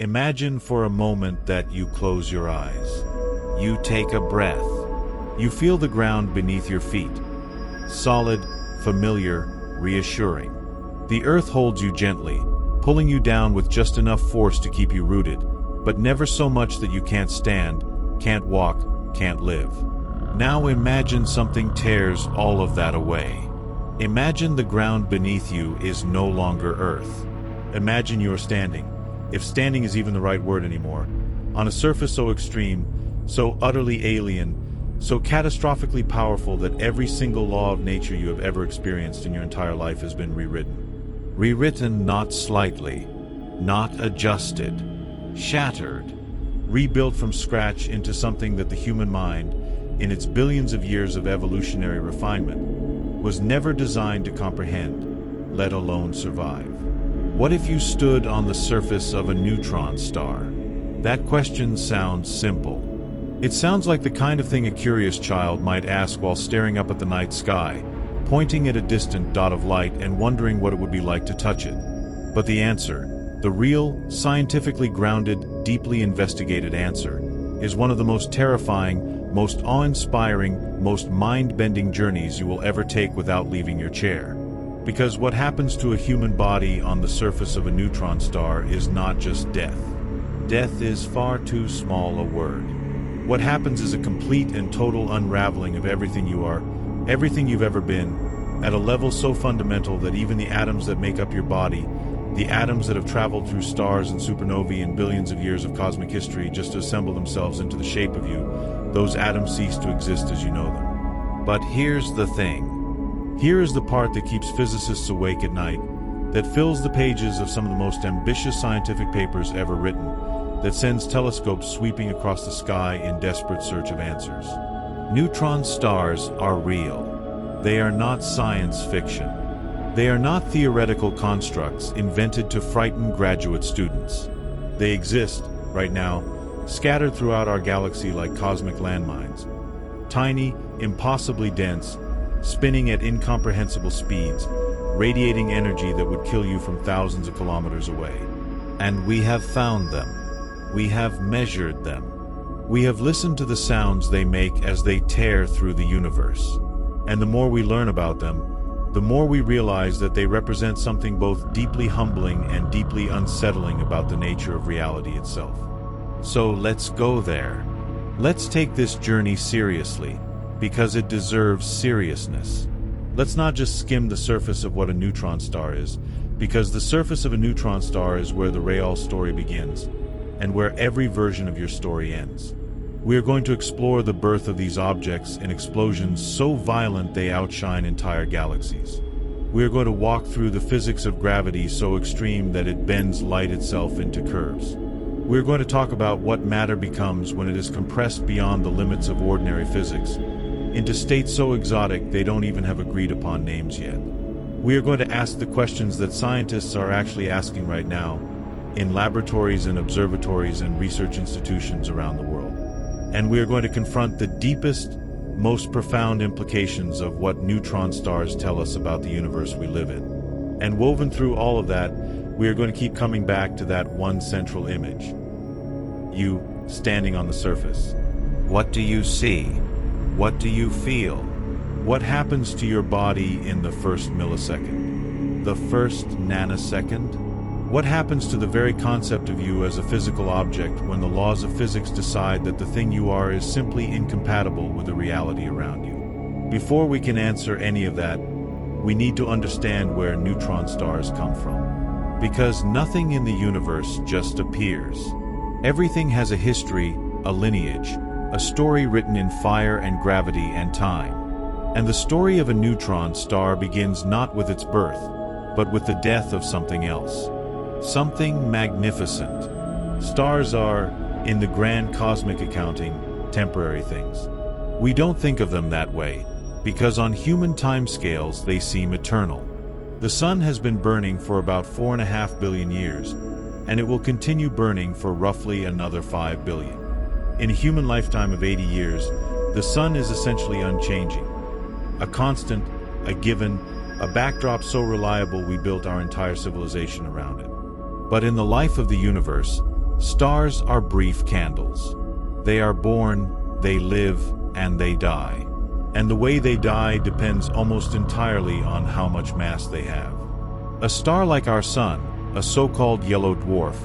Imagine for a moment that you close your eyes. You take a breath. You feel the ground beneath your feet. Solid, familiar, reassuring. The earth holds you gently, pulling you down with just enough force to keep you rooted, but never so much that you can't stand, can't walk, can't live. Now imagine something tears all of that away. Imagine the ground beneath you is no longer earth. Imagine you're standing, if standing is even the right word anymore, on a surface so extreme, so utterly alien, so catastrophically powerful that every single law of nature you have ever experienced in your entire life has been rewritten. Rewritten not slightly, not adjusted, shattered, rebuilt from scratch into something that the human mind, in its billions of years of evolutionary refinement, was never designed to comprehend, let alone survive. What if you stood on the surface of a neutron star? That question sounds simple. It sounds like the kind of thing a curious child might ask while staring up at the night sky, pointing at a distant dot of light and wondering what it would be like to touch it. But the answer, the real, scientifically grounded, deeply investigated answer, is one of the most terrifying, most awe-inspiring, most mind-bending journeys you will ever take without leaving your chair. Because what happens to a human body on the surface of a neutron star is not just death. Death is far too small a word. What happens is a complete and total unraveling of everything you are, everything you've ever been, at a level so fundamental that even the atoms that make up your body, the atoms that have traveled through stars and supernovae in billions of years of cosmic history just to assemble themselves into the shape of you, those atoms cease to exist as you know them. But here's the thing. Here is the part that keeps physicists awake at night, that fills the pages of some of the most ambitious scientific papers ever written, that sends telescopes sweeping across the sky in desperate search of answers. Neutron stars are real. They are not science fiction. They are not theoretical constructs invented to frighten graduate students. They exist, right now, scattered throughout our galaxy like cosmic landmines. Tiny, impossibly dense, spinning at incomprehensible speeds, radiating energy that would kill you from thousands of kilometers away. And we have found them. We have measured them. We have listened to the sounds they make as they tear through the universe. And the more we learn about them, the more we realize that they represent something both deeply humbling and deeply unsettling about the nature of reality itself. So let's go there. Let's take this journey seriously, because it deserves seriousness. Let's not just skim the surface of what a neutron star is, because the surface of a neutron star is where the real story begins, and where every version of your story ends. We are going to explore the birth of these objects in explosions so violent they outshine entire galaxies. We are going to walk through the physics of gravity so extreme that it bends light itself into curves. We are going to talk about what matter becomes when it is compressed beyond the limits of ordinary physics, into states so exotic they don't even have agreed upon names yet. We are going to ask the questions that scientists are actually asking right now, in laboratories and observatories and research institutions around the world. And we are going to confront the deepest, most profound implications of what neutron stars tell us about the universe we live in. And woven through all of that, we are going to keep coming back to that one central image. You, standing on the surface. What do you see? What do you feel? What happens to your body in the first millisecond? The first nanosecond? What happens to the very concept of you as a physical object when the laws of physics decide that the thing you are is simply incompatible with the reality around you? Before we can answer any of that, we need to understand where neutron stars come from. Because nothing in the universe just appears. Everything has a history, a lineage, a story written in fire and gravity and time. And the story of a neutron star begins not with its birth, but with the death of something else. Something magnificent. Stars are, in the grand cosmic accounting, temporary things. We don't think of them that way, because on human timescales they seem eternal. The sun has been burning for about 4.5 billion years, and it will continue burning for roughly another 5 billion. In a human lifetime of 80 years, the sun is essentially unchanging. A constant, a given, a backdrop so reliable we built our entire civilization around it. But in the life of the universe, Stars are brief candles. They are born, they live, and they die. And the way they die depends almost entirely on how much mass they have. A star like our Sun, a so-called yellow dwarf,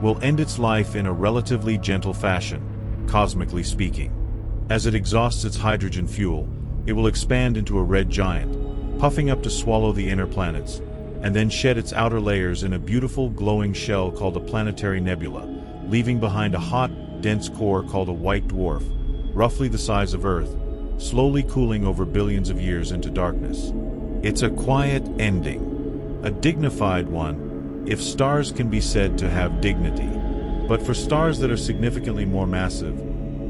will end its life in a relatively gentle fashion, cosmically speaking. As it exhausts its hydrogen fuel, it will expand into a red giant, puffing up to swallow the inner planets, and then shed its outer layers in a beautiful glowing shell called a planetary nebula, leaving behind a hot, dense core called a white dwarf, roughly the size of Earth, slowly cooling over billions of years into darkness. It's a quiet ending, a dignified one, if stars can be said to have dignity. But for stars that are significantly more massive,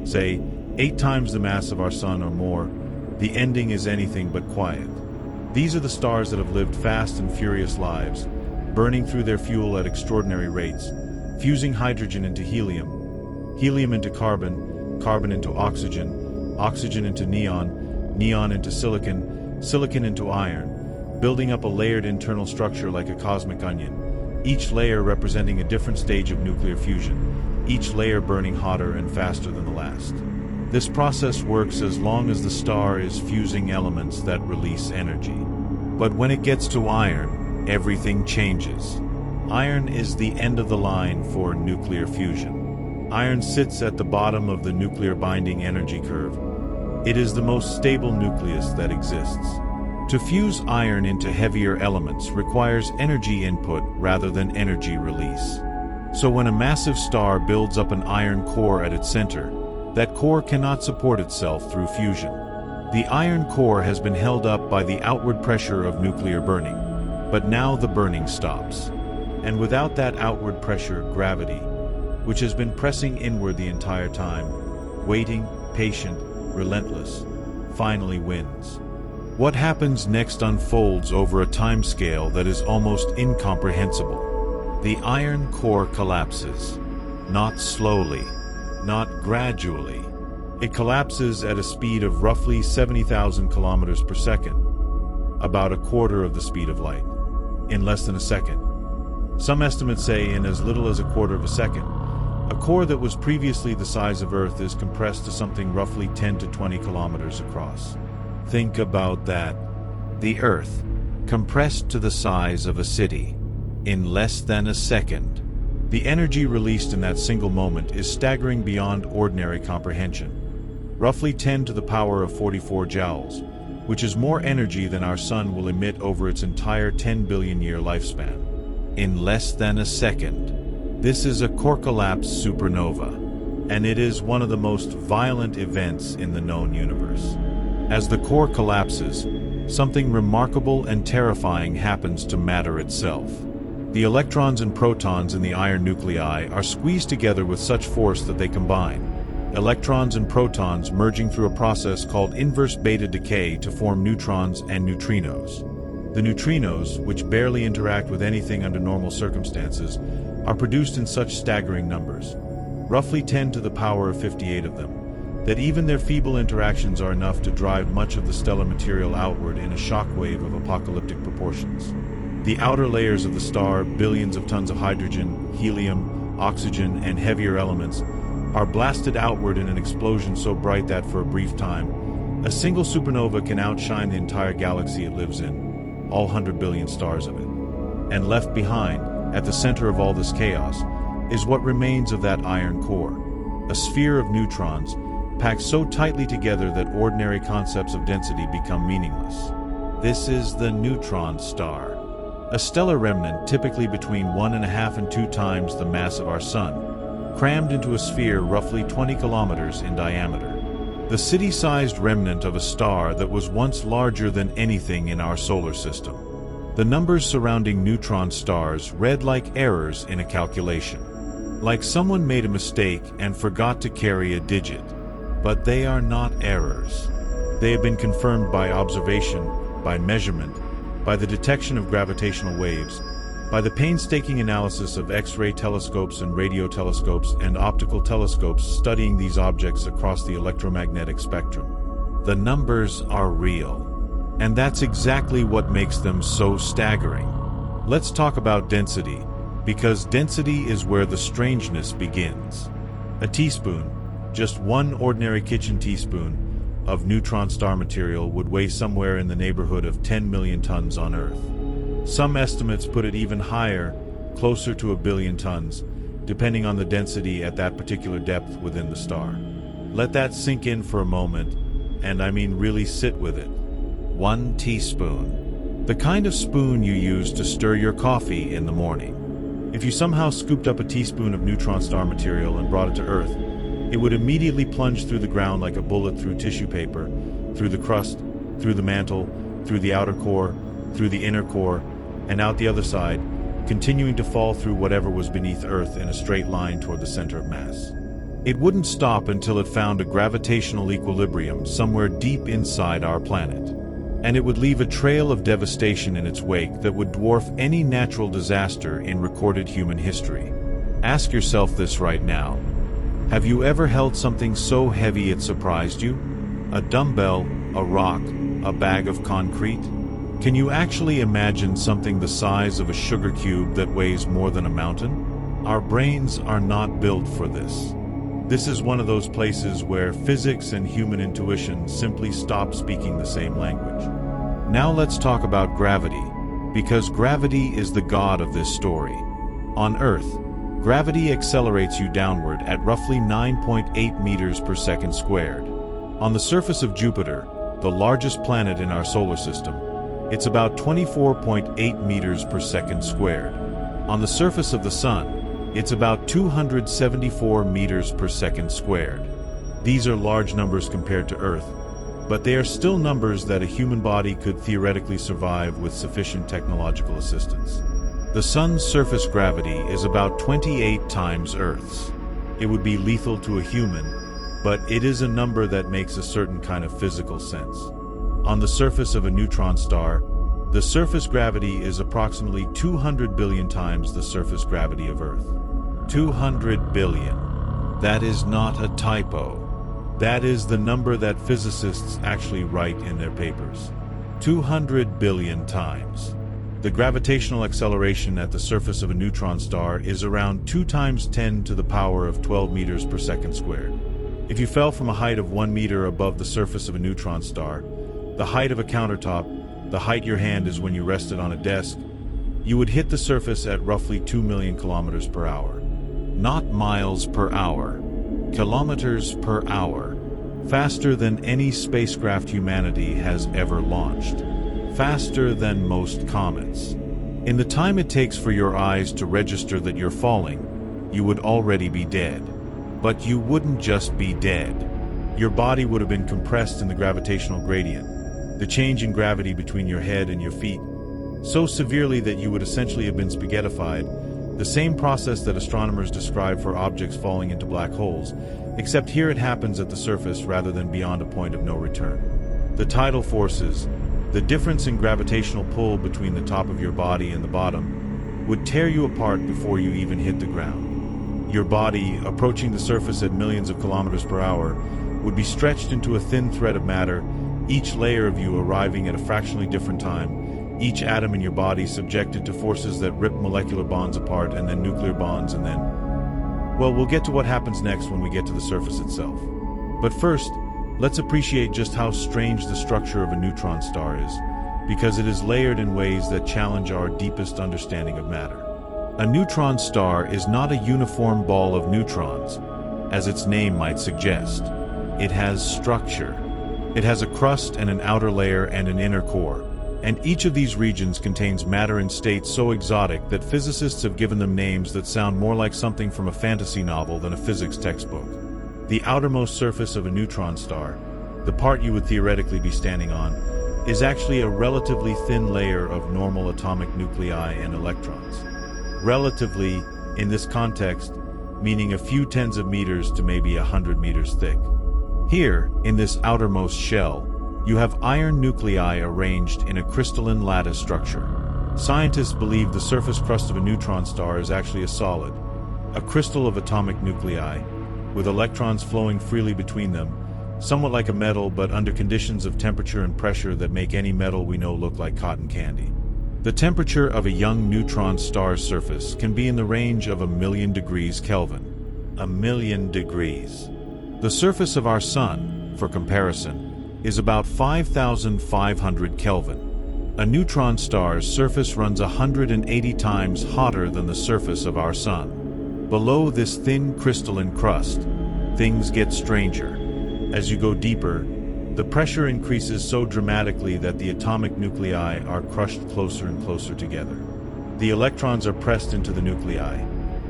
say 8 times the mass of our Sun or more, the ending is anything but quiet. These are the stars that have lived fast and furious lives, burning through their fuel at extraordinary rates, fusing hydrogen into helium, helium into carbon, carbon into oxygen, oxygen into neon, neon into silicon, silicon into iron, building up a layered internal structure like a cosmic onion, each layer representing a different stage of nuclear fusion, each layer burning hotter and faster than the last. This process works as long as the star is fusing elements that release energy. But when it gets to iron, everything changes. Iron is the end of the line for nuclear fusion. Iron sits at the bottom of the nuclear binding energy curve. It is the most stable nucleus that exists. To fuse iron into heavier elements requires energy input rather than energy release. So when a massive star builds up an iron core at its center, that core cannot support itself through fusion. The iron core has been held up by the outward pressure of nuclear burning, but now the burning stops. And without that outward pressure, gravity, which has been pressing inward the entire time, waiting, patient, relentless, finally wins. What happens next unfolds over a time scale that is almost incomprehensible. The iron core collapses, not slowly, not gradually. It collapses at a speed of roughly 70,000 kilometers per second, about a quarter of the speed of light, in less than a second. Some estimates say in as little as a quarter of a second. A core that was previously the size of Earth is compressed to something roughly 10 to 20 kilometers across. Think about that. The Earth, compressed to the size of a city, in less than a second. The energy released in that single moment is staggering beyond ordinary comprehension. Roughly 10 to the power of 44 joules, which is more energy than our Sun will emit over its entire 10 billion year lifespan. In less than a second. This is a core collapse supernova, and it is one of the most violent events in the known universe. As the core collapses, something remarkable and terrifying happens to matter itself. The electrons and protons in the iron nuclei are squeezed together with such force that they combine. Electrons and protons merging through a process called inverse beta decay to form neutrons and neutrinos. The neutrinos, which barely interact with anything under normal circumstances, are produced in such staggering numbers, roughly 10 to the power of 58 of them, that even their feeble interactions are enough to drive much of the stellar material outward in a shockwave of apocalyptic proportions. The outer layers of the star, billions of tons of hydrogen, helium, oxygen, and heavier elements, are blasted outward in an explosion so bright that for a brief time, a single supernova can outshine the entire galaxy it lives in, all 100 billion stars of it. And left behind, at the center of all this chaos, is what remains of that iron core, a sphere of neutrons, packed so tightly together that ordinary concepts of density become meaningless. This is the neutron star. A stellar remnant typically between 1.5 and 2 times the mass of our Sun, crammed into a sphere roughly 20 kilometers in diameter. The city-sized remnant of a star that was once larger than anything in our solar system. The numbers surrounding neutron stars read like errors in a calculation. Like someone made a mistake and forgot to carry a digit. But they are not errors. They have been confirmed by observation, by measurement, by the detection of gravitational waves, by the painstaking analysis of X-ray telescopes and radio telescopes and optical telescopes studying these objects across the electromagnetic spectrum. The numbers are real. And that's exactly what makes them so staggering. Let's talk about density, Because density is where the strangeness begins. A teaspoon, just one ordinary kitchen teaspoon, of neutron star material would weigh somewhere in the neighborhood of 10 million tons on Earth. Some estimates put it even higher, closer to 1 billion tons, depending on the density at that particular depth within the star. Let that sink in for a moment, and I mean really sit with it. 1 teaspoon. The kind of spoon you use to stir your coffee in the morning. If you somehow scooped up a teaspoon of neutron star material and brought it to Earth, it would immediately plunge through the ground like a bullet through tissue paper, through the crust, through the mantle, through the outer core, through the inner core, and out the other side, continuing to fall through whatever was beneath Earth in a straight line toward the center of mass. It wouldn't stop until it found a gravitational equilibrium somewhere deep inside our planet. And it would leave a trail of devastation in its wake that would dwarf any natural disaster in recorded human history. Ask yourself this right now. Have you ever held something so heavy it surprised you? A dumbbell, a rock, a bag of concrete? Can you actually imagine something the size of a sugar cube that weighs more than a mountain? Our brains are not built for this. This is one of those places where physics and human intuition simply stop speaking the same language. Now let's talk about gravity, because gravity is the god of this story. On Earth, gravity accelerates you downward at roughly 9.8 meters per second squared. On the surface of Jupiter, the largest planet in our solar system, it's about 24.8 meters per second squared. On the surface of the Sun, it's about 274 meters per second squared. These are large numbers compared to Earth, but they are still numbers that a human body could theoretically survive with sufficient technological assistance. The Sun's surface gravity is about 28 times Earth's. It would be lethal to a human, but it is a number that makes a certain kind of physical sense. On the surface of a neutron star, the surface gravity is approximately 200 billion times the surface gravity of Earth. 200 billion. That is not a typo. That is the number that physicists actually write in their papers. 200 billion times. The gravitational acceleration at the surface of a neutron star is around 2 times 10 to the power of 12 meters per second squared. If you fell from a height of 1 meter above the surface of a neutron star, the height of a countertop, the height your hand is when you rested on a desk, you would hit the surface at roughly 2 million kilometers per hour. Not miles per hour. Kilometers per hour. Faster than any spacecraft humanity has ever launched. Faster than most comets. In the time it takes for your eyes to register that you're falling, you would already be dead. But you wouldn't just be dead. Your body would have been compressed in the gravitational gradient, the change in gravity between your head and your feet, so severely that you would essentially have been spaghettified, the same process that astronomers describe for objects falling into black holes, except here it happens at the surface rather than beyond a point of no return. The tidal forces, the difference in gravitational pull between the top of your body and the bottom, would tear you apart before you even hit the ground. Your body, approaching the surface at millions of kilometers per hour, would be stretched into a thin thread of matter, each layer of you arriving at a fractionally different time, each atom in your body subjected to forces that rip molecular bonds apart and then nuclear bonds and then... Well, we'll get to what happens next when we get to the surface itself. But first, let's appreciate just how strange the structure of a neutron star is, because it is layered in ways that challenge our deepest understanding of matter. A neutron star is not a uniform ball of neutrons, as its name might suggest. It has structure. It has a crust and an outer layer and an inner core. And each of these regions contains matter in states so exotic that physicists have given them names that sound more like something from a fantasy novel than a physics textbook. The outermost surface of a neutron star, the part you would theoretically be standing on, is actually a relatively thin layer of normal atomic nuclei and electrons. Relatively, in this context, meaning a few tens of meters to maybe 100 meters thick. Here, in this outermost shell, you have iron nuclei arranged in a crystalline lattice structure. Scientists believe the surface crust of a neutron star is actually a solid, a crystal of atomic nuclei, with electrons flowing freely between them, somewhat like a metal but under conditions of temperature and pressure that make any metal we know look like cotton candy. The temperature of a young neutron star's surface can be in the range of 1,000,000 degrees Kelvin. 1,000,000 degrees. The surface of our Sun, for comparison, is about 5,500 Kelvin. A neutron star's surface runs 180 times hotter than the surface of our Sun. Below this thin crystalline crust, things get stranger. As you go deeper, the pressure increases so dramatically that the atomic nuclei are crushed closer and closer together. The electrons are pressed into the nuclei,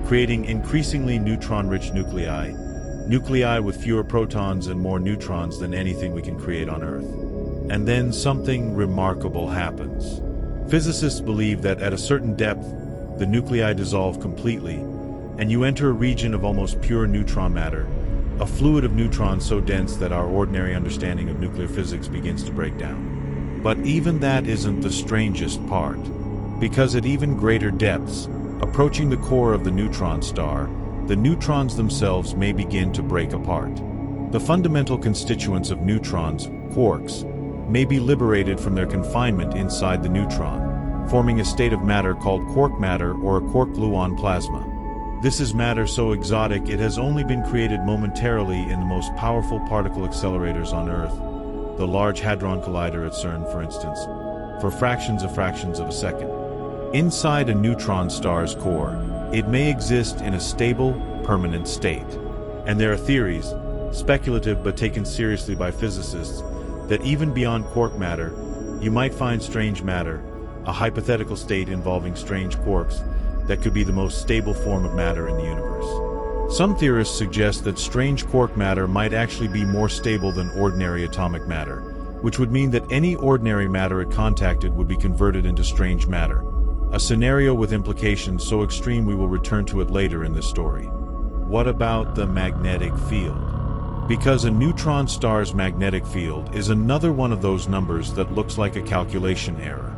creating increasingly neutron-rich nuclei with fewer protons and more neutrons than anything we can create on Earth. And then something remarkable happens. Physicists believe that at a certain depth, the nuclei dissolve completely, and you enter a region of almost pure neutron matter, a fluid of neutrons so dense that our ordinary understanding of nuclear physics begins to break down. But even that isn't the strangest part, because at even greater depths, approaching the core of the neutron star, the neutrons themselves may begin to break apart. The fundamental constituents of neutrons, quarks, may be liberated from their confinement inside the neutron, forming a state of matter called quark matter or a quark-gluon plasma. This is matter so exotic it has only been created momentarily in the most powerful particle accelerators on Earth, the Large Hadron Collider at CERN, for instance, for fractions of a second. Inside a neutron star's core, it may exist in a stable, permanent state. And there are theories, speculative but taken seriously by physicists, that even beyond quark matter, you might find strange matter, a hypothetical state involving strange quarks, that could be the most stable form of matter in the universe. Some theorists suggest that strange quark matter might actually be more stable than ordinary atomic matter, which would mean that any ordinary matter it contacted would be converted into strange matter, a scenario with implications so extreme we will return to it later in this story. What about the magnetic field? Because a neutron star's magnetic field is another one of those numbers that looks like a calculation error.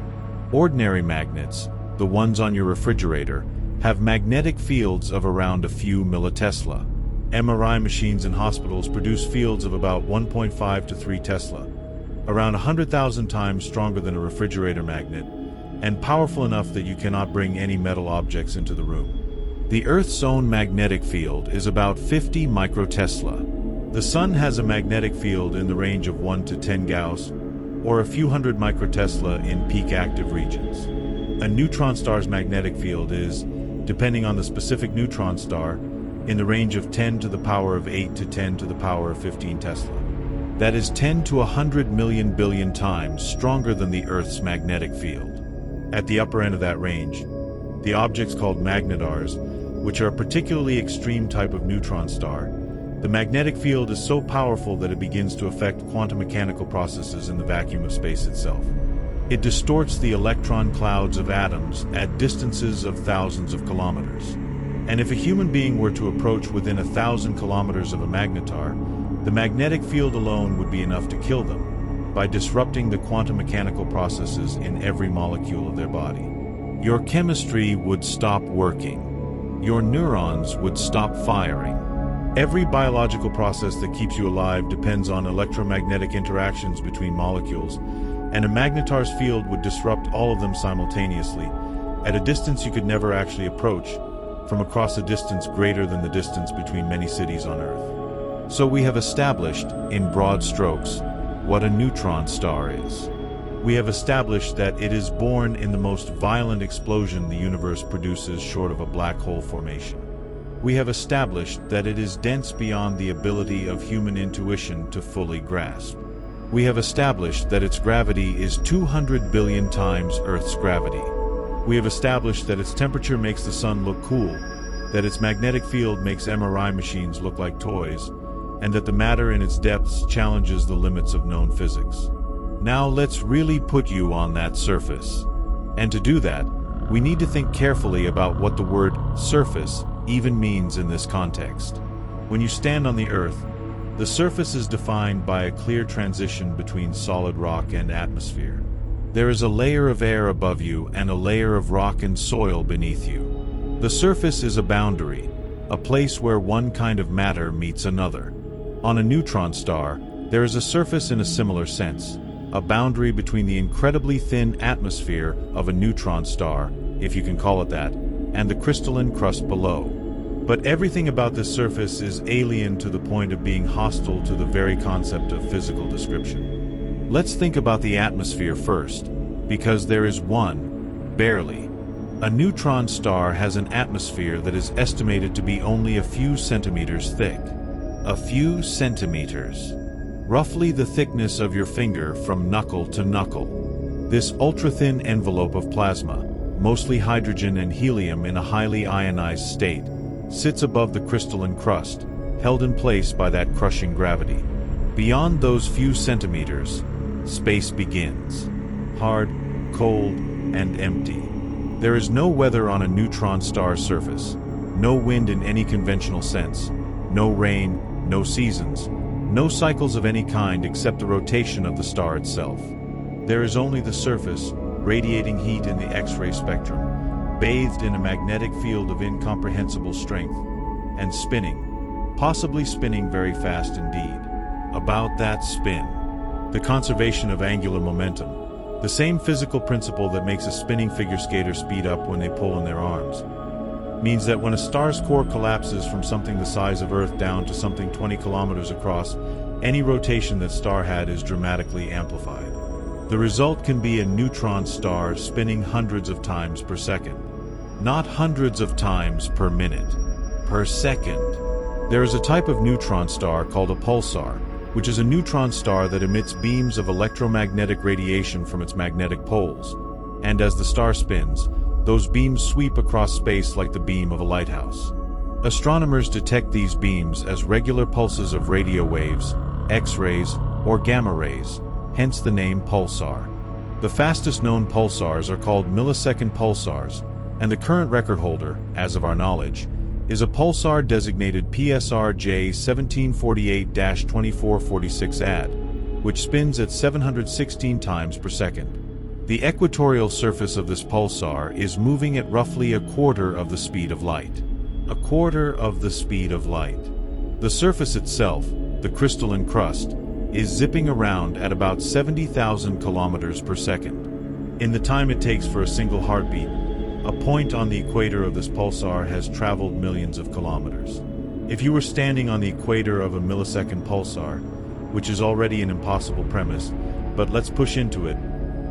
Ordinary magnets, the ones on your refrigerator, have magnetic fields of around a few millitesla. MRI machines in hospitals produce fields of about 1.5 to 3 Tesla, around 100,000 times stronger than a refrigerator magnet, and powerful enough that you cannot bring any metal objects into the room. The Earth's own magnetic field is about 50 microtesla. The Sun has a magnetic field in the range of 1 to 10 Gauss, or a few hundred microtesla in peak active regions. A neutron star's magnetic field is, depending on the specific neutron star, in the range of 10 to the power of 8 to 10 to the power of 15 Tesla. That is 10 to 100 million billion times stronger than the Earth's magnetic field. At the upper end of that range, the objects called magnetars, which are a particularly extreme type of neutron star, the magnetic field is so powerful that it begins to affect quantum mechanical processes in the vacuum of space itself. It distorts the electron clouds of atoms at distances of thousands of kilometers. And if a human being were to approach within 1,000 kilometers of a magnetar, the magnetic field alone would be enough to kill them, by disrupting the quantum mechanical processes in every molecule of their body. Your chemistry would stop working. Your neurons would stop firing. Every biological process that keeps you alive depends on electromagnetic interactions between molecules, and a magnetar's field would disrupt all of them simultaneously, at a distance you could never actually approach, from across a distance greater than the distance between many cities on Earth. So we have established, in broad strokes, what a neutron star is. We have established that it is born in the most violent explosion the universe produces short of a black hole formation. We have established that it is dense beyond the ability of human intuition to fully grasp. We have established that its gravity is 200 billion times Earth's gravity. We have established that its temperature makes the Sun look cool, that its magnetic field makes MRI machines look like toys, and that the matter in its depths challenges the limits of known physics. Now let's really put you on that surface. And to do that, we need to think carefully about what the word surface even means in this context. When you stand on the Earth, the surface is defined by a clear transition between solid rock and atmosphere. There is a layer of air above you and a layer of rock and soil beneath you. The surface is a boundary, a place where one kind of matter meets another. On a neutron star, there is a surface in a similar sense, a boundary between the incredibly thin atmosphere of a neutron star, if you can call it that, and the crystalline crust below. But everything about this surface is alien to the point of being hostile to the very concept of physical description. Let's think about the atmosphere first, because there is one, barely. A neutron star has an atmosphere that is estimated to be only a few centimeters thick. A few centimeters. Roughly the thickness of your finger from knuckle to knuckle. This ultra-thin envelope of plasma, mostly hydrogen and helium in a highly ionized state, sits above the crystalline crust, held in place by that crushing gravity. Beyond those few centimeters, space begins. Hard, cold, and empty. There is no weather on a neutron star's surface, no wind in any conventional sense, no rain, no seasons, no cycles of any kind except the rotation of the star itself. There is only the surface, radiating heat in the X-ray spectrum, bathed in a magnetic field of incomprehensible strength, and spinning, possibly spinning very fast indeed. About that spin, the conservation of angular momentum, the same physical principle that makes a spinning figure skater speed up when they pull in their arms, means that when a star's core collapses from something the size of Earth down to something 20 kilometers across, any rotation that star had is dramatically amplified. The result can be a neutron star spinning hundreds of times per second. Not hundreds of times per minute. Per second. There is a type of neutron star called a pulsar, which is a neutron star that emits beams of electromagnetic radiation from its magnetic poles, and as the star spins, those beams sweep across space like the beam of a lighthouse. Astronomers detect these beams as regular pulses of radio waves, X-rays, or gamma rays, hence the name pulsar. The fastest known pulsars are called millisecond pulsars, and the current record holder, as of our knowledge, is a pulsar designated PSR J1748-2446 AD, which spins at 716 times per second. The equatorial surface of this pulsar is moving at roughly a quarter of the speed of light. A quarter of the speed of light. The surface itself, the crystalline crust, is zipping around at about 70,000 kilometers per second. In the time it takes for a single heartbeat, a point on the equator of this pulsar has traveled millions of kilometers. If you were standing on the equator of a millisecond pulsar, which is already an impossible premise, but let's push into it,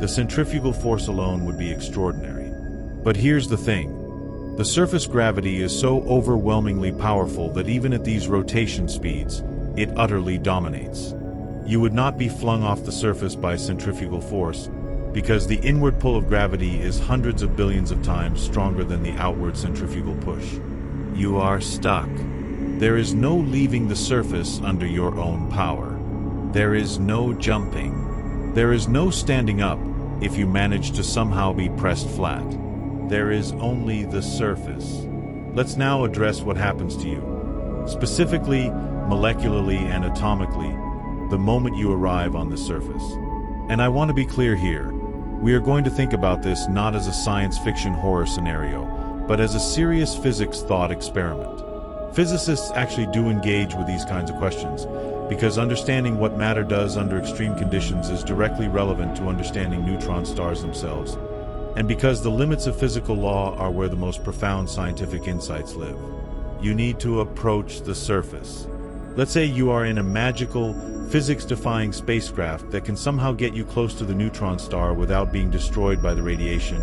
the centrifugal force alone would be extraordinary. But here's the thing. The surface gravity is so overwhelmingly powerful that even at these rotation speeds, it utterly dominates. You would not be flung off the surface by centrifugal force, because the inward pull of gravity is hundreds of billions of times stronger than the outward centrifugal push. You are stuck. There is no leaving the surface under your own power. There is no jumping. There is no standing up if you manage to somehow be pressed flat. There is only the surface. Let's now address what happens to you, specifically, molecularly and atomically, the moment you arrive on the surface. And I want to be clear here. We are going to think about this not as a science fiction horror scenario, but as a serious physics thought experiment. Physicists actually do engage with these kinds of questions, because understanding what matter does under extreme conditions is directly relevant to understanding neutron stars themselves, and because the limits of physical law are where the most profound scientific insights live. You need to approach the surface. Let's say you are in a magical, physics-defying spacecraft that can somehow get you close to the neutron star without being destroyed by the radiation,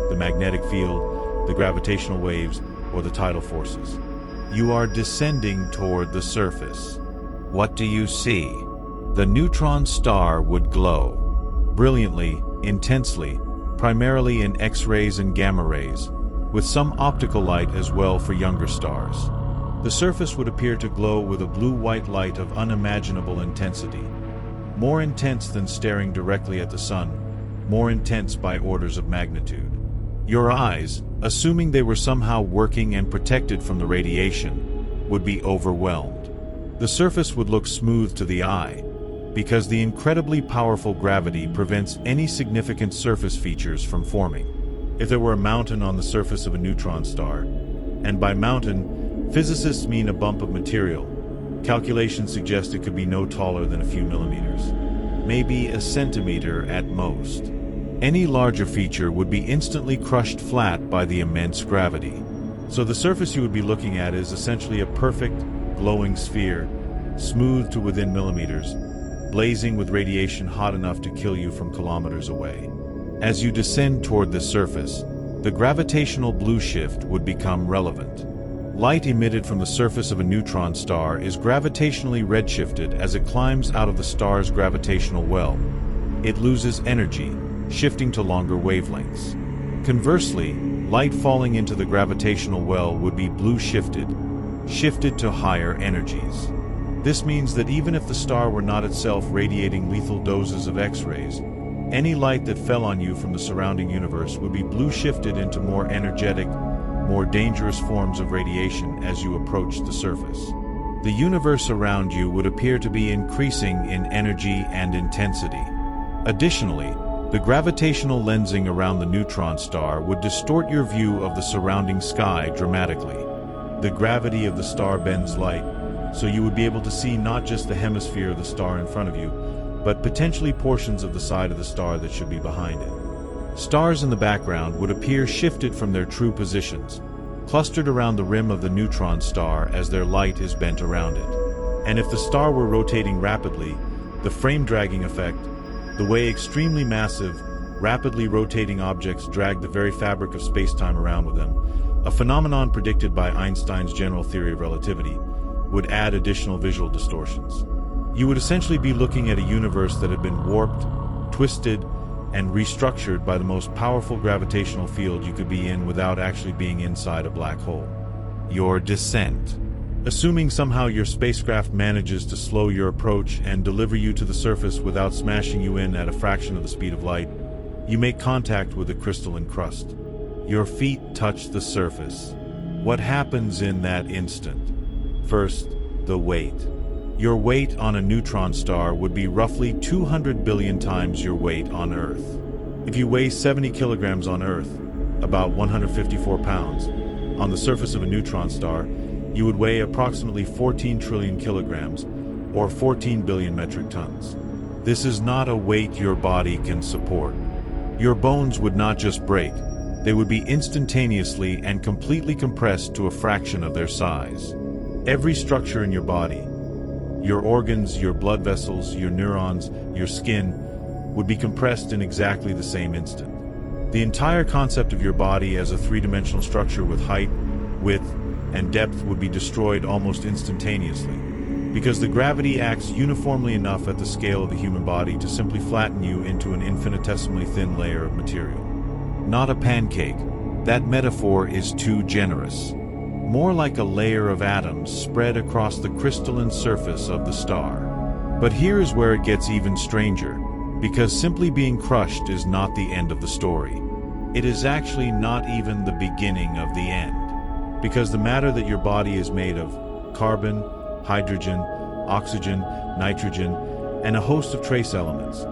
the magnetic field, the gravitational waves, or the tidal forces. You are descending toward the surface. What do you see? The neutron star would glow. Brilliantly, intensely, primarily in X-rays and gamma rays, with some optical light as well for younger stars. The surface would appear to glow with a blue-white light of unimaginable intensity. More intense than staring directly at the sun, more intense by orders of magnitude. Your eyes, assuming they were somehow working and protected from the radiation, would be overwhelmed. The surface would look smooth to the eye, because the incredibly powerful gravity prevents any significant surface features from forming. If there were a mountain on the surface of a neutron star, and by mountain, physicists mean a bump of material, calculations suggest it could be no taller than a few millimeters. maybe a centimeter at most. Any larger feature would be instantly crushed flat by the immense gravity. So the surface you would be looking at is essentially a perfect, glowing sphere, smooth to within millimeters, blazing with radiation hot enough to kill you from kilometers away. As you descend toward the surface, the gravitational blue shift would become relevant. Light emitted from the surface of a neutron star is gravitationally redshifted as it climbs out of the star's gravitational well. It loses energy, shifting to longer wavelengths. Conversely, light falling into the gravitational well would be blue shifted to higher energies. This means that even if the star were not itself radiating lethal doses of X-rays, any light that fell on you from the surrounding universe would be blue shifted into more energetic, more dangerous forms of radiation as you approach the surface. The universe around you would appear to be increasing in energy and intensity. Additionally, the gravitational lensing around the neutron star would distort your view of the surrounding sky dramatically. The gravity of the star bends light, so you would be able to see not just the hemisphere of the star in front of you, but potentially portions of the side of the star that should be behind it. Stars in the background would appear shifted from their true positions, clustered around the rim of the neutron star as their light is bent around it. And if the star were rotating rapidly, the frame-dragging effect, the way extremely massive, rapidly rotating objects drag the very fabric of space-time around with them, a phenomenon predicted by Einstein's general theory of relativity, would add additional visual distortions. You would essentially be looking at a universe that had been warped, twisted, and restructured by the most powerful gravitational field you could be in without actually being inside a black hole. Your descent. Assuming somehow your spacecraft manages to slow your approach and deliver you to the surface without smashing you in at a fraction of the speed of light, you make contact with a crystalline crust. Your feet touch the surface. What happens in that instant? First, the weight. Your weight on a neutron star would be roughly 200 billion times your weight on Earth. If you weigh 70 kilograms on Earth, about 154 pounds, on the surface of a neutron star, you would weigh approximately 14 trillion kilograms, or 14 billion metric tons. This is not a weight your body can support. Your bones would not just break, they would be instantaneously and completely compressed to a fraction of their size. Every structure in your body, your organs, your blood vessels, your neurons, your skin, would be compressed in exactly the same instant. The entire concept of your body as a three-dimensional structure with height, width, and depth would be destroyed almost instantaneously, because the gravity acts uniformly enough at the scale of the human body to simply flatten you into an infinitesimally thin layer of material. Not a pancake. That metaphor is too generous. More like a layer of atoms spread across the crystalline surface of the star. But here is where it gets even stranger, because simply being crushed is not the end of the story. It is actually not even the beginning of the end. Because the matter that your body is made of, carbon, hydrogen, oxygen, nitrogen, and a host of trace elements,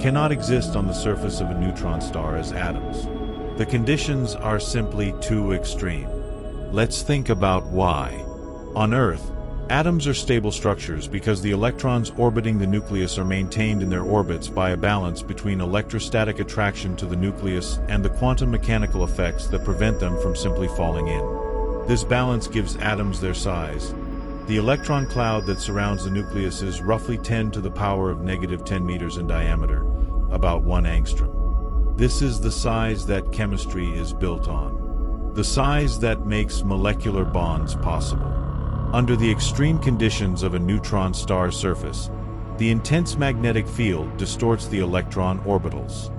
cannot exist on the surface of a neutron star as atoms. The conditions are simply too extreme. Let's think about why. On Earth, atoms are stable structures because the electrons orbiting the nucleus are maintained in their orbits by a balance between electrostatic attraction to the nucleus and the quantum mechanical effects that prevent them from simply falling in. This balance gives atoms their size. The electron cloud that surrounds the nucleus is roughly 10 to the power of negative 10 meters in diameter, about 1 angstrom. This is the size that chemistry is built on. The size that makes molecular bonds possible. Under the extreme conditions of a neutron star surface, the intense magnetic field distorts the electron orbitals.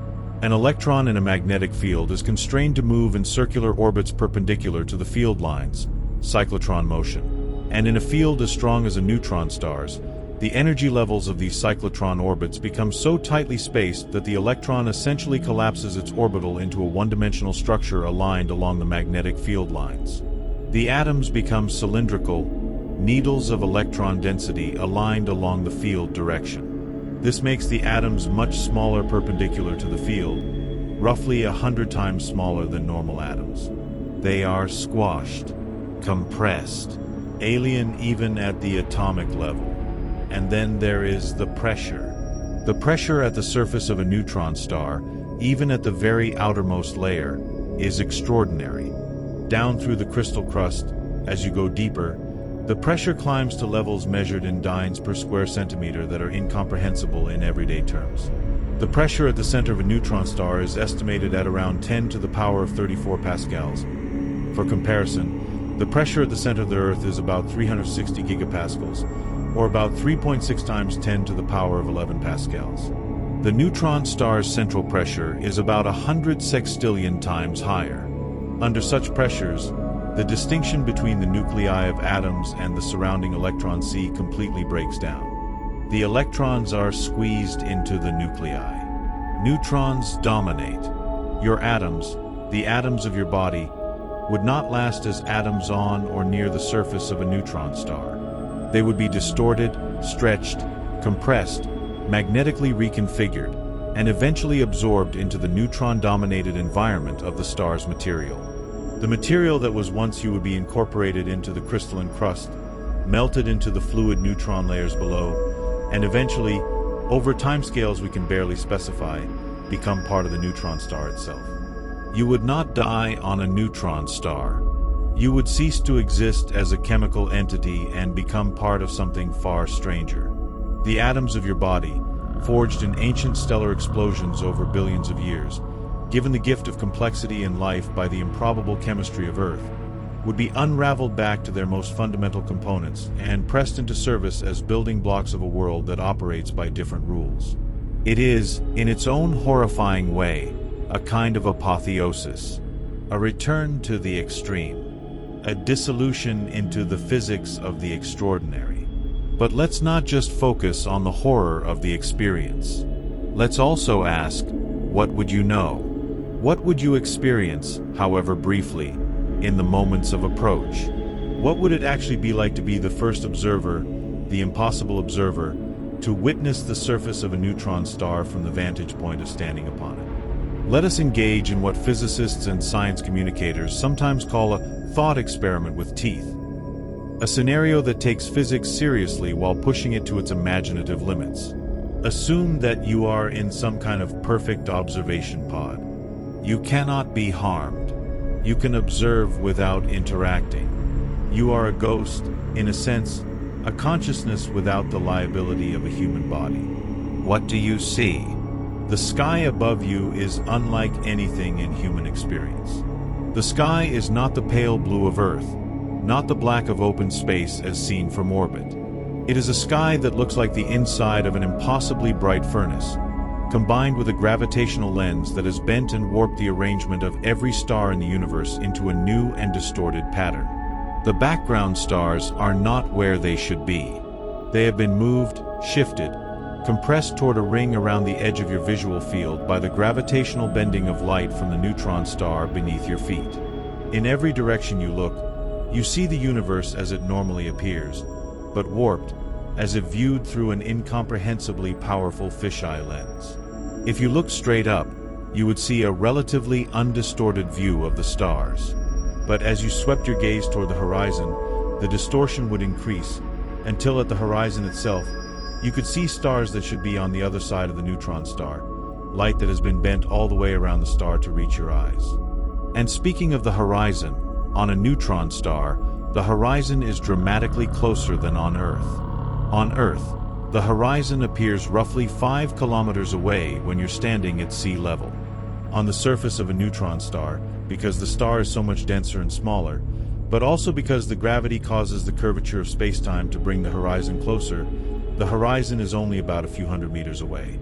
An electron in a magnetic field is constrained to move in circular orbits perpendicular to the field lines, cyclotron motion. And in a field as strong as a neutron star's, the energy levels of these cyclotron orbits become so tightly spaced that the electron essentially collapses its orbital into a one-dimensional structure aligned along the magnetic field lines. The atoms become cylindrical, needles of electron density aligned along the field direction. This makes the atoms much smaller perpendicular to the field, roughly 100 times smaller than normal atoms. They are squashed, compressed, alien even at the atomic level. And then there is the pressure. The pressure at the surface of a neutron star, even at the very outermost layer, is extraordinary. Down through the crystal crust, as you go deeper, the pressure climbs to levels measured in dynes per square centimeter that are incomprehensible in everyday terms. The pressure at the center of a neutron star is estimated at around 10 to the power of 34 pascals. For comparison, the pressure at the center of the Earth is about 360 gigapascals, or about 3.6 times 10 to the power of 11 pascals. The neutron star's central pressure is about 100 sextillion times higher. Under such pressures, the distinction between the nuclei of atoms and the surrounding electron sea completely breaks down. The electrons are squeezed into the nuclei. Neutrons dominate. Your atoms, the atoms of your body, would not last as atoms on or near the surface of a neutron star. They would be distorted, stretched, compressed, magnetically reconfigured, and eventually absorbed into the neutron-dominated environment of the star's material. The material that was once you would be incorporated into the crystalline crust, melted into the fluid neutron layers below, and eventually, over timescales we can barely specify, become part of the neutron star itself. You would not die on a neutron star. You would cease to exist as a chemical entity and become part of something far stranger. The atoms of your body, forged in ancient stellar explosions over billions of years, given the gift of complexity in life by the improbable chemistry of Earth, would be unraveled back to their most fundamental components and pressed into service as building blocks of a world that operates by different rules. It is, in its own horrifying way, a kind of apotheosis, a return to the extreme, a dissolution into the physics of the extraordinary. But let's not just focus on the horror of the experience. Let's also ask, what would you know? What would you experience, however briefly, in the moments of approach? What would it actually be like to be the first observer, the impossible observer, to witness the surface of a neutron star from the vantage point of standing upon it? Let us engage in what physicists and science communicators sometimes call a thought experiment with teeth. A scenario that takes physics seriously while pushing it to its imaginative limits. Assume that you are in some kind of perfect observation pod. You cannot be harmed. You can observe without interacting. You are a ghost, in a sense, a consciousness without the liability of a human body. What do you see? The sky above you is unlike anything in human experience. The sky is not the pale blue of Earth, not the black of open space as seen from orbit. It is a sky that looks like the inside of an impossibly bright furnace, combined with a gravitational lens that has bent and warped the arrangement of every star in the universe into a new and distorted pattern. The background stars are not where they should be. They have been moved, shifted, compressed toward a ring around the edge of your visual field by the gravitational bending of light from the neutron star beneath your feet. In every direction you look, you see the universe as it normally appears, but warped, as if viewed through an incomprehensibly powerful fisheye lens. If you looked straight up, you would see a relatively undistorted view of the stars. But as you swept your gaze toward the horizon, the distortion would increase, until at the horizon itself, you could see stars that should be on the other side of the neutron star, light that has been bent all the way around the star to reach your eyes. And speaking of the horizon, on a neutron star, the horizon is dramatically closer than on Earth. On Earth, the horizon appears roughly 5 kilometers away when you're standing at sea level. On the surface of a neutron star, because the star is so much denser and smaller, but also because the gravity causes the curvature of space-time to bring the horizon closer, the horizon is only about a few hundred meters away.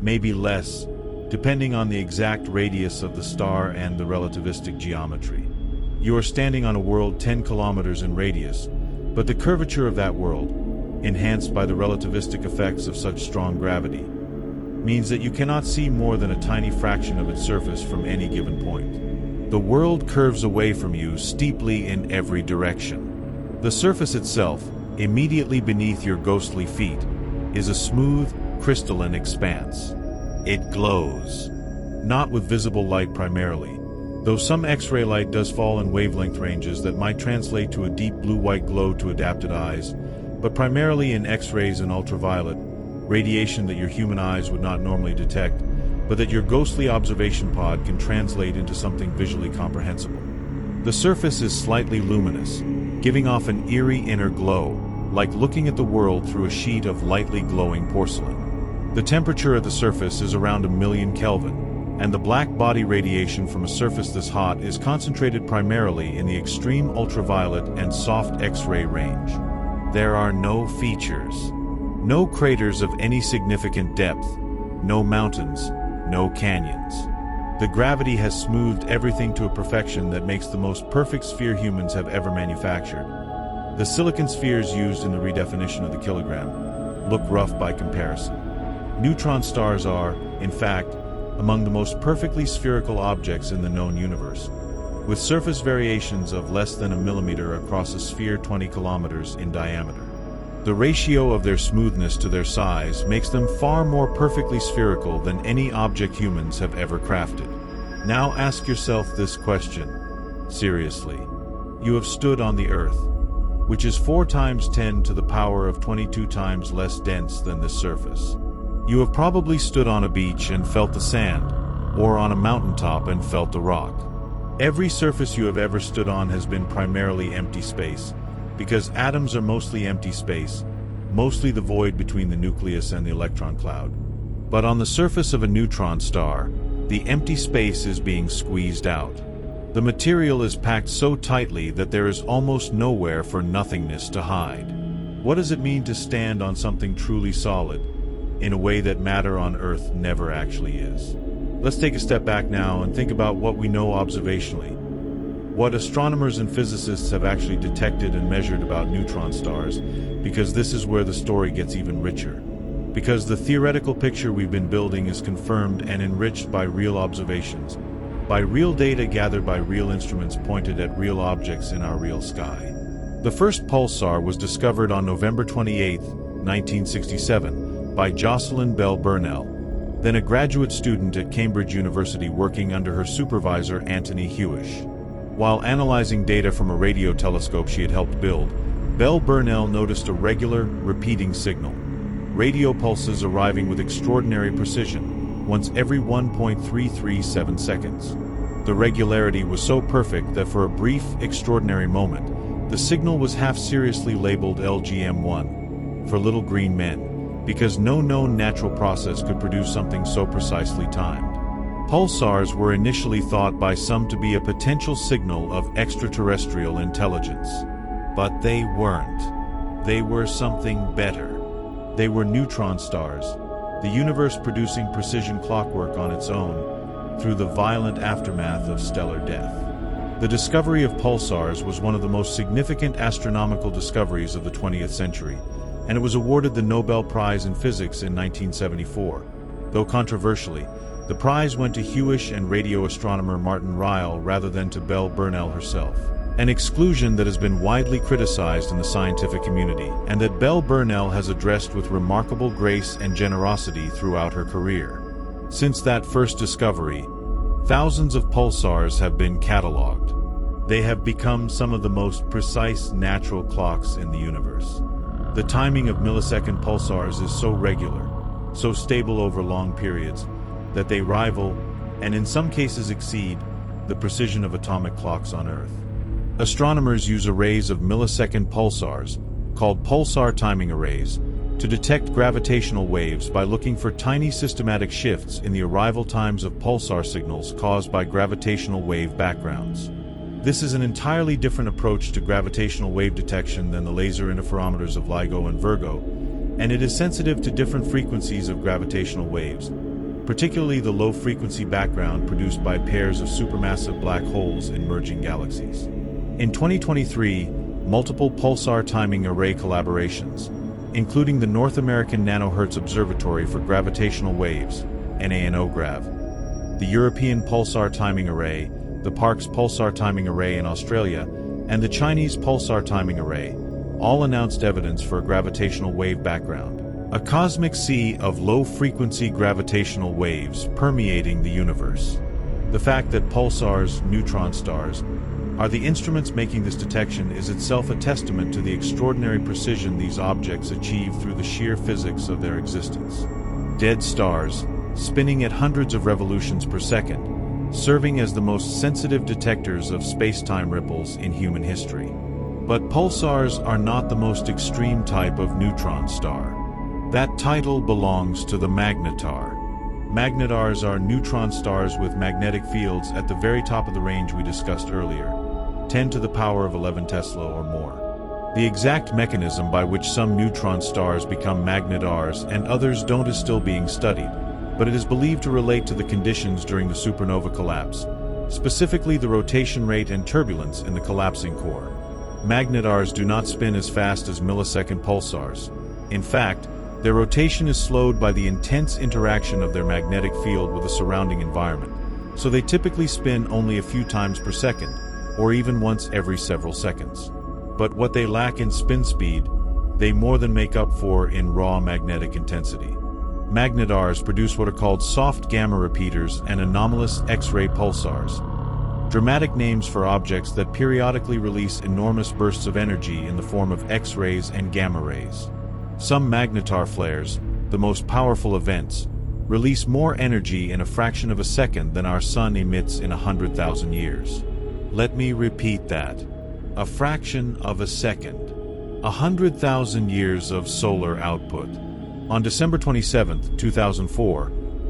Maybe less, depending on the exact radius of the star and the relativistic geometry. You are standing on a world 10 kilometers in radius, but the curvature of that world, enhanced by the relativistic effects of such strong gravity, means that you cannot see more than a tiny fraction of its surface from any given point. The world curves away from you steeply in every direction. The surface itself, immediately beneath your ghostly feet, is a smooth, crystalline expanse. It glows, not with visible light primarily, though some X-ray light does fall in wavelength ranges that might translate to a deep blue-white glow to adapted eyes, but primarily in X-rays and ultraviolet, radiation that your human eyes would not normally detect, but that your ghostly observation pod can translate into something visually comprehensible. The surface is slightly luminous, giving off an eerie inner glow, like looking at the world through a sheet of lightly glowing porcelain. The temperature at the surface is around 1,000,000 Kelvin, and the black body radiation from a surface this hot is concentrated primarily in the extreme ultraviolet and soft X-ray range. There are no features, no craters of any significant depth, no mountains, no canyons. The gravity has smoothed everything to a perfection that makes the most perfect sphere humans have ever manufactured. The silicon spheres used in the redefinition of the kilogram look rough by comparison. Neutron stars are, in fact, among the most perfectly spherical objects in the known universe, with surface variations of less than a millimeter across a sphere 20 kilometers in diameter. The ratio of their smoothness to their size makes them far more perfectly spherical than any object humans have ever crafted. Now ask yourself this question. Seriously. You have stood on the Earth, which is 4 times 10 to the power of 22 times less dense than this surface. You have probably stood on a beach and felt the sand, or on a mountaintop and felt the rock. Every surface you have ever stood on has been primarily empty space, because atoms are mostly empty space, mostly the void between the nucleus and the electron cloud. But on the surface of a neutron star, the empty space is being squeezed out. The material is packed so tightly that there is almost nowhere for nothingness to hide. What does it mean to stand on something truly solid, in a way that matter on Earth never actually is? Let's take a step back now and think about what we know observationally. What astronomers and physicists have actually detected and measured about neutron stars, because this is where the story gets even richer. Because the theoretical picture we've been building is confirmed and enriched by real observations, by real data gathered by real instruments pointed at real objects in our real sky. The first pulsar was discovered on November 28, 1967, by Jocelyn Bell Burnell, then a graduate student at Cambridge University working under her supervisor Anthony Hewish. While analyzing data from a radio telescope she had helped build, Bell Burnell noticed a regular, repeating signal. Radio pulses arriving with extraordinary precision, once every 1.337 seconds. The regularity was so perfect that for a brief, extraordinary moment, the signal was half-seriously labeled LGM-1, for little green men, because no known natural process could produce something so precisely timed. Pulsars were initially thought by some to be a potential signal of extraterrestrial intelligence. But they weren't. They were something better. They were neutron stars, the universe producing precision clockwork on its own, through the violent aftermath of stellar death. The discovery of pulsars was one of the most significant astronomical discoveries of the 20th century, and it was awarded the Nobel Prize in Physics in 1974. Though controversially, the prize went to Hewish and radio astronomer Martin Ryle rather than to Bell Burnell herself, an exclusion that has been widely criticized in the scientific community and that Bell Burnell has addressed with remarkable grace and generosity throughout her career. Since that first discovery, thousands of pulsars have been cataloged. They have become some of the most precise natural clocks in the universe. The timing of millisecond pulsars is so regular, so stable over long periods, that they rival, and in some cases exceed, the precision of atomic clocks on Earth. Astronomers use arrays of millisecond pulsars, called pulsar timing arrays, to detect gravitational waves by looking for tiny systematic shifts in the arrival times of pulsar signals caused by gravitational wave backgrounds. This is an entirely different approach to gravitational wave detection than the laser interferometers of LIGO and Virgo, and it is sensitive to different frequencies of gravitational waves, particularly the low-frequency background produced by pairs of supermassive black holes in merging galaxies. In 2023, multiple pulsar timing array collaborations, including the North American Nanohertz Observatory for Gravitational Waves, NANOGRAV, the European Pulsar Timing Array, the Parkes Pulsar Timing Array in Australia, and the Chinese Pulsar Timing Array, all announced evidence for a gravitational wave background, a cosmic sea of low-frequency gravitational waves permeating the universe. The fact that pulsars, neutron stars, Are the instruments making this detection is itself a testament to the extraordinary precision these objects achieve through the sheer physics of their existence. Dead stars, spinning at hundreds of revolutions per second, serving as the most sensitive detectors of space-time ripples in human history. But pulsars are not the most extreme type of neutron star. That title belongs to the magnetar. Magnetars are neutron stars with magnetic fields at the very top of the range we discussed earlier, 10 to the power of 11 Tesla or more. The exact mechanism by which some neutron stars become magnetars and others don't is still being studied, but it is believed to relate to the conditions during the supernova collapse, specifically the rotation rate and turbulence in the collapsing core. Magnetars do not spin as fast as millisecond pulsars. In fact, their rotation is slowed by the intense interaction of their magnetic field with the surrounding environment, so they typically spin only a few times per second, or even once every several seconds. But what they lack in spin speed, they more than make up for in raw magnetic intensity. Magnetars produce what are called soft gamma repeaters and anomalous X-ray pulsars, dramatic names for objects that periodically release enormous bursts of energy in the form of X-rays and gamma rays. Some magnetar flares, the most powerful events, release more energy in a fraction of a second than our sun emits in 100,000 years. Let me repeat that. A fraction of a second. 100,000 years of solar output. On December 27, 2004,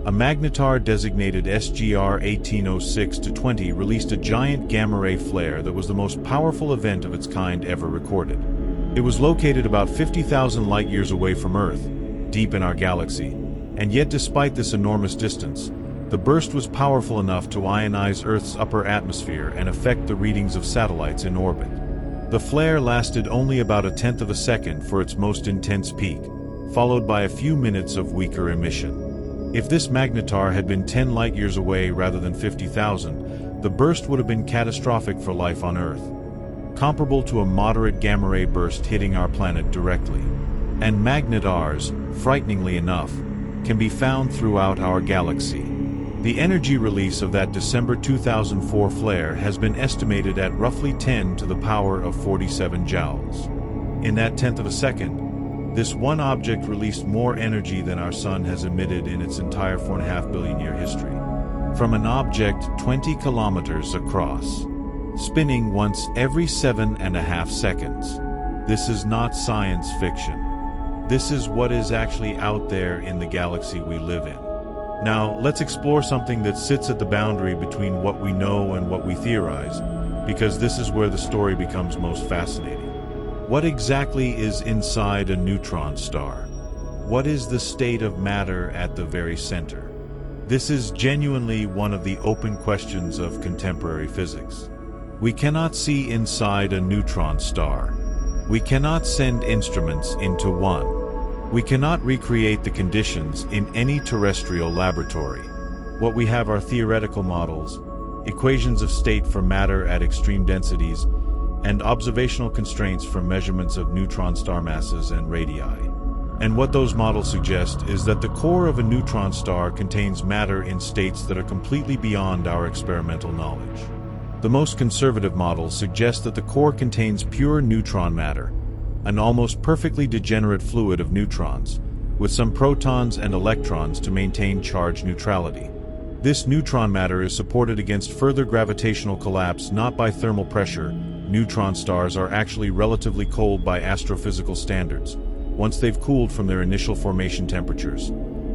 a magnetar designated SGR 1806-20 released a giant gamma-ray flare that was the most powerful event of its kind ever recorded. It was located about 50,000 light-years away from Earth, deep in our galaxy, and yet despite this enormous distance, the burst was powerful enough to ionize Earth's upper atmosphere and affect the readings of satellites in orbit. The flare lasted only about a tenth of a second for its most intense peak, followed by a few minutes of weaker emission. If this magnetar had been 10 light-years away rather than 50,000, the burst would have been catastrophic for life on Earth, comparable to a moderate gamma-ray burst hitting our planet directly. And magnetars, frighteningly enough, can be found throughout our galaxy. The energy release of that December 2004 flare has been estimated at roughly 10 to the power of 47 joules. In that tenth of a second, this one object released more energy than our sun has emitted in its entire 4.5 billion year history. From an object 20 kilometers across, spinning once every 7.5 seconds. This is not science fiction. This is what is actually out there in the galaxy we live in. Now, let's explore something that sits at the boundary between what we know and what we theorize, because this is where the story becomes most fascinating. What exactly is inside a neutron star? What is the state of matter at the very center? This is genuinely one of the open questions of contemporary physics. We cannot see inside a neutron star. We cannot send instruments into one. We cannot recreate the conditions in any terrestrial laboratory. What we have are theoretical models, equations of state for matter at extreme densities, and observational constraints for measurements of neutron star masses and radii. And what those models suggest is that the core of a neutron star contains matter in states that are completely beyond our experimental knowledge. The most conservative models suggest that the core contains pure neutron matter, an almost perfectly degenerate fluid of neutrons, with some protons and electrons to maintain charge neutrality. This neutron matter is supported against further gravitational collapse not by thermal pressure. Neutron stars are actually relatively cold by astrophysical standards, once they've cooled from their initial formation temperatures,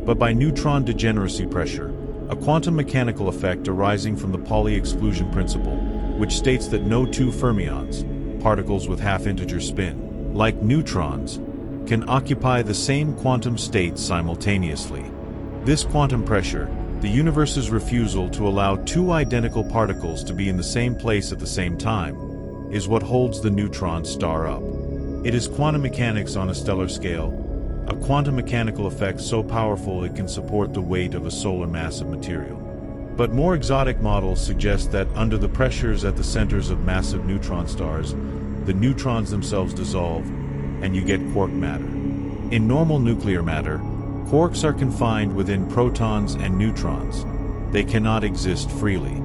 but by neutron degeneracy pressure, a quantum mechanical effect arising from the Pauli exclusion principle, which states that no two fermions, particles with half-integer spin, like neutrons, can occupy the same quantum state simultaneously. This quantum pressure, the universe's refusal to allow two identical particles to be in the same place at the same time, is what holds the neutron star up. It is quantum mechanics on a stellar scale, a quantum mechanical effect so powerful it can support the weight of a solar mass of material. But more exotic models suggest that under the pressures at the centers of massive neutron stars, the neutrons themselves dissolve, and you get quark matter. In normal nuclear matter, quarks are confined within protons and neutrons. They cannot exist freely.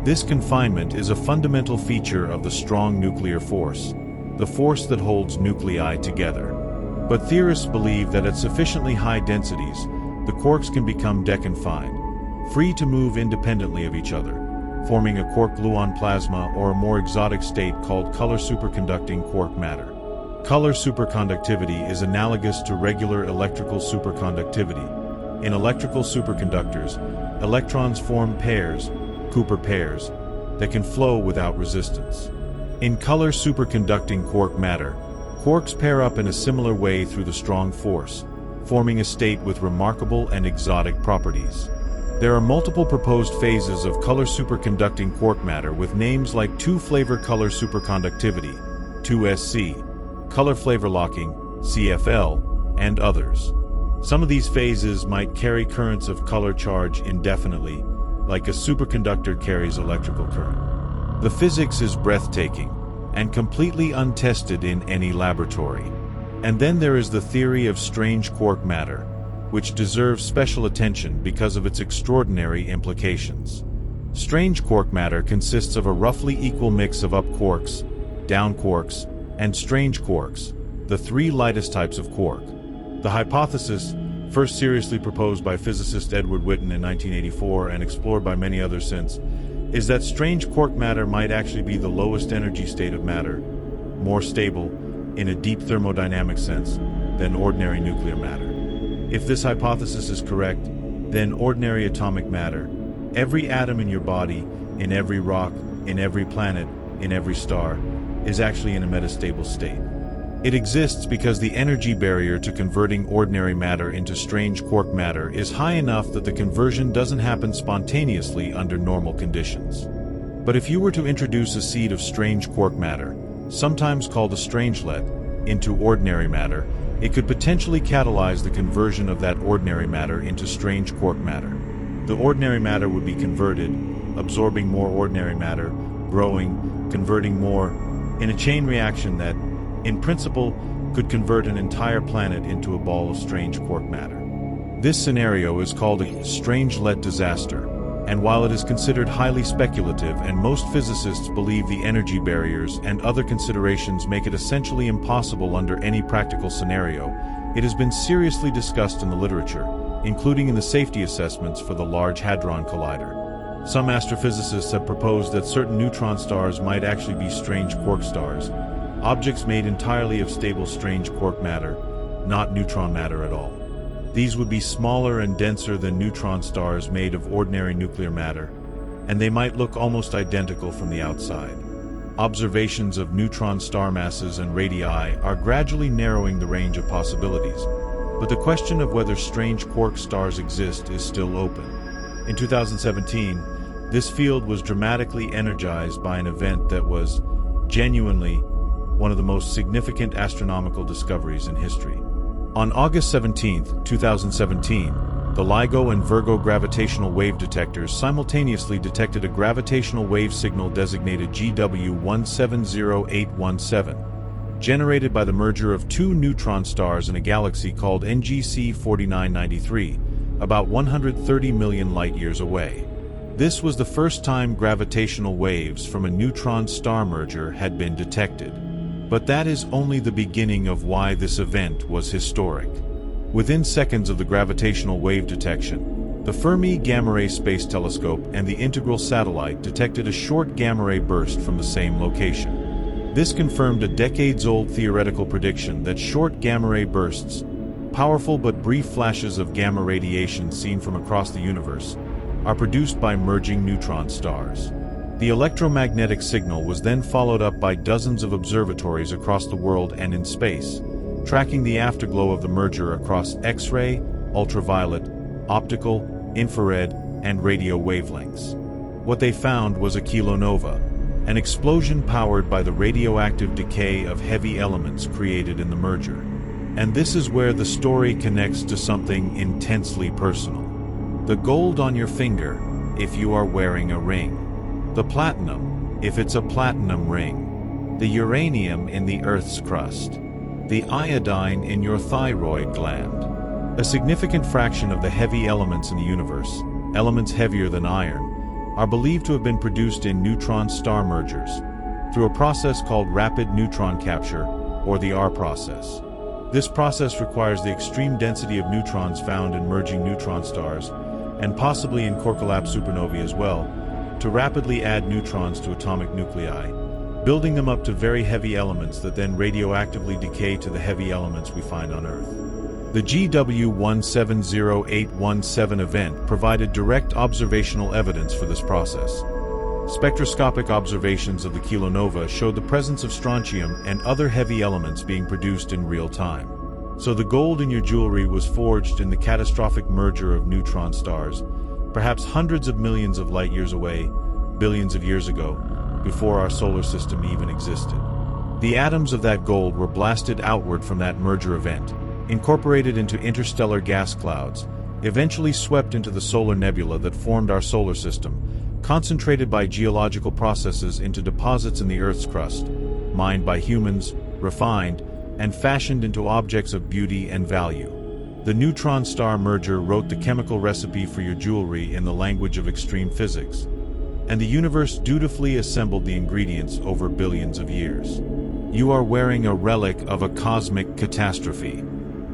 This confinement is a fundamental feature of the strong nuclear force, the force that holds nuclei together. But theorists believe that at sufficiently high densities, the quarks can become deconfined, free to move independently of each other, forming a quark-gluon plasma or a more exotic state called color superconducting quark matter. Color superconductivity is analogous to regular electrical superconductivity. In electrical superconductors, electrons form pairs, Cooper pairs, that can flow without resistance. In color superconducting quark matter, quarks pair up in a similar way through the strong force, forming a state with remarkable and exotic properties. There are multiple proposed phases of color superconducting quark matter with names like two-flavor color superconductivity, 2SC, color flavor locking, CFL, and others. Some of these phases might carry currents of color charge indefinitely, like a superconductor carries electrical current. The physics is breathtaking and completely untested in any laboratory. And then there is the theory of strange quark matter, which deserves special attention because of its extraordinary implications. Strange quark matter consists of a roughly equal mix of up quarks, down quarks, and strange quarks, the three lightest types of quark. The hypothesis, first seriously proposed by physicist Edward Witten in 1984 and explored by many others since, is that strange quark matter might actually be the lowest energy state of matter, more stable, in a deep thermodynamic sense, than ordinary nuclear matter. If this hypothesis is correct, then ordinary atomic matter, every atom in your body, in every rock, in every planet, in every star, is actually in a metastable state. It exists because the energy barrier to converting ordinary matter into strange quark matter is high enough that the conversion doesn't happen spontaneously under normal conditions. But if you were to introduce a seed of strange quark matter, sometimes called a strangelet, into ordinary matter, it could potentially catalyze the conversion of that ordinary matter into strange quark matter. The ordinary matter would be converted, absorbing more ordinary matter, growing, converting more, in a chain reaction that, in principle, could convert an entire planet into a ball of strange quark matter. This scenario is called a strangelet disaster, and while it is considered highly speculative and most physicists believe the energy barriers and other considerations make it essentially impossible under any practical scenario, it has been seriously discussed in the literature, including in the safety assessments for the Large Hadron Collider. Some astrophysicists have proposed that certain neutron stars might actually be strange quark stars, objects made entirely of stable strange quark matter, not neutron matter at all. These would be smaller and denser than neutron stars made of ordinary nuclear matter, and they might look almost identical from the outside. Observations of neutron star masses and radii are gradually narrowing the range of possibilities, but the question of whether strange quark stars exist is still open. In 2017, this field was dramatically energized by an event that was, genuinely, one of the most significant astronomical discoveries in history. On August 17, 2017, the LIGO and Virgo gravitational wave detectors simultaneously detected a gravitational wave signal designated GW170817, generated by the merger of two neutron stars in a galaxy called NGC 4993, about 130 million light-years away. This was the first time gravitational waves from a neutron star merger had been detected. But that is only the beginning of why this event was historic. Within seconds of the gravitational wave detection, the Fermi Gamma Ray Space Telescope and the Integral Satellite detected a short gamma ray burst from the same location. This confirmed a decades-old theoretical prediction that short gamma ray bursts, powerful but brief flashes of gamma radiation seen from across the universe, are produced by merging neutron stars. The electromagnetic signal was then followed up by dozens of observatories across the world and in space, tracking the afterglow of the merger across X-ray, ultraviolet, optical, infrared, and radio wavelengths. What they found was a kilonova, an explosion powered by the radioactive decay of heavy elements created in the merger. And this is where the story connects to something intensely personal. The gold on your finger, if you are wearing a ring. The platinum, if it's a platinum ring. The uranium in the Earth's crust. The iodine in your thyroid gland. A significant fraction of the heavy elements in the universe, elements heavier than iron, are believed to have been produced in neutron star mergers through a process called rapid neutron capture, or the R process. This process requires the extreme density of neutrons found in merging neutron stars, and possibly in core-collapse supernovae as well, to rapidly add neutrons to atomic nuclei, building them up to very heavy elements that then radioactively decay to the heavy elements we find on Earth. The GW170817 event provided direct observational evidence for this process. Spectroscopic observations of the kilonova showed the presence of strontium and other heavy elements being produced in real time. So the gold in your jewelry was forged in the catastrophic merger of neutron stars, perhaps hundreds of millions of light years away, billions of years ago, before our solar system even existed. The atoms of that gold were blasted outward from that merger event, incorporated into interstellar gas clouds, eventually swept into the solar nebula that formed our solar system, concentrated by geological processes into deposits in the Earth's crust, mined by humans, refined, and fashioned into objects of beauty and value. The neutron star merger wrote the chemical recipe for your jewelry in the language of extreme physics, and the universe dutifully assembled the ingredients over billions of years. You are wearing a relic of a cosmic catastrophe.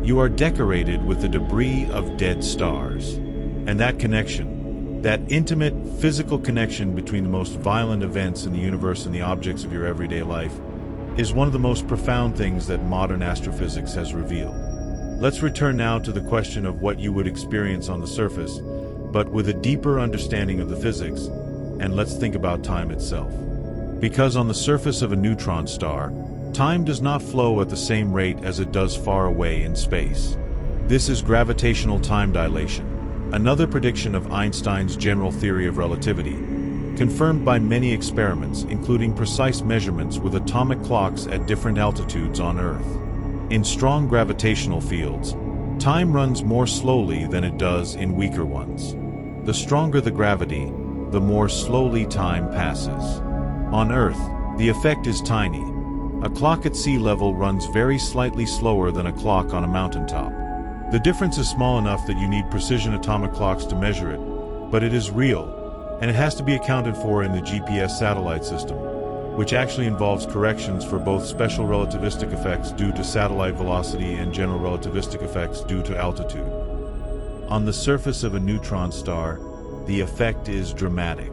You are decorated with the debris of dead stars. And that connection, that intimate, physical connection between the most violent events in the universe and the objects of your everyday life, is one of the most profound things that modern astrophysics has revealed. Let's return now to the question of what you would experience on the surface, but with a deeper understanding of the physics, and let's think about time itself. Because on the surface of a neutron star, time does not flow at the same rate as it does far away in space. This is gravitational time dilation, another prediction of Einstein's general theory of relativity, confirmed by many experiments, including precise measurements with atomic clocks at different altitudes on Earth. In strong gravitational fields, time runs more slowly than it does in weaker ones. The stronger the gravity, the more slowly time passes. On Earth, the effect is tiny. A clock at sea level runs very slightly slower than a clock on a mountaintop. The difference is small enough that you need precision atomic clocks to measure it, but it is real, and it has to be accounted for in the GPS satellite system, which actually involves corrections for both special relativistic effects due to satellite velocity and general relativistic effects due to altitude. On the surface of a neutron star, the effect is dramatic.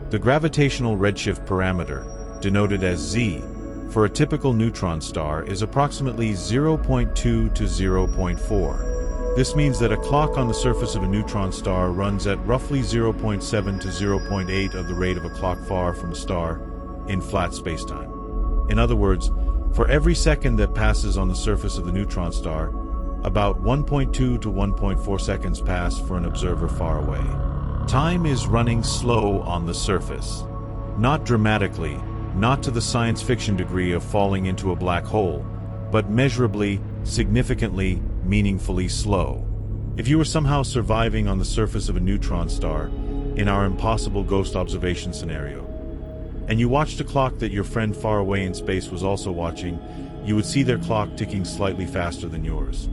The gravitational redshift parameter, denoted as Z, for a typical neutron star is approximately 0.2 to 0.4. This means that a clock on the surface of a neutron star runs at roughly 0.7 to 0.8 of the rate of a clock far from a star in flat spacetime. In other words, for every second that passes on the surface of the neutron star, about 1.2 to 1.4 seconds pass for an observer far away. Time is running slow on the surface. Not dramatically, not to the science fiction degree of falling into a black hole, but measurably, significantly, meaningfully slow. If you were somehow surviving on the surface of a neutron star, in our impossible ghost observation scenario, and you watched a clock that your friend far away in space was also watching, you would see their clock ticking slightly faster than yours.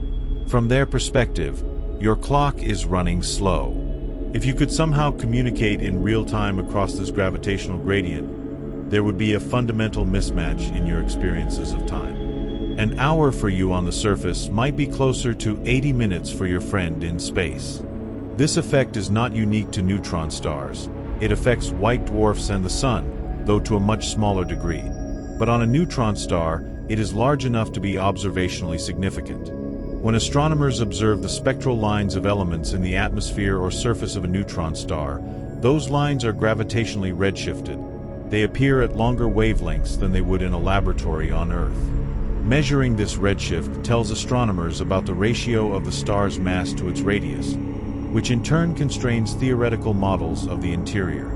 From their perspective, your clock is running slow. If you could somehow communicate in real time across this gravitational gradient, there would be a fundamental mismatch in your experiences of time. An hour for you on the surface might be closer to 80 minutes for your friend in space. This effect is not unique to neutron stars. It affects white dwarfs and the Sun, though to a much smaller degree. But on a neutron star, it is large enough to be observationally significant. When astronomers observe the spectral lines of elements in the atmosphere or surface of a neutron star, those lines are gravitationally redshifted. They appear at longer wavelengths than they would in a laboratory on Earth. Measuring this redshift tells astronomers about the ratio of the star's mass to its radius, which in turn constrains theoretical models of the interior.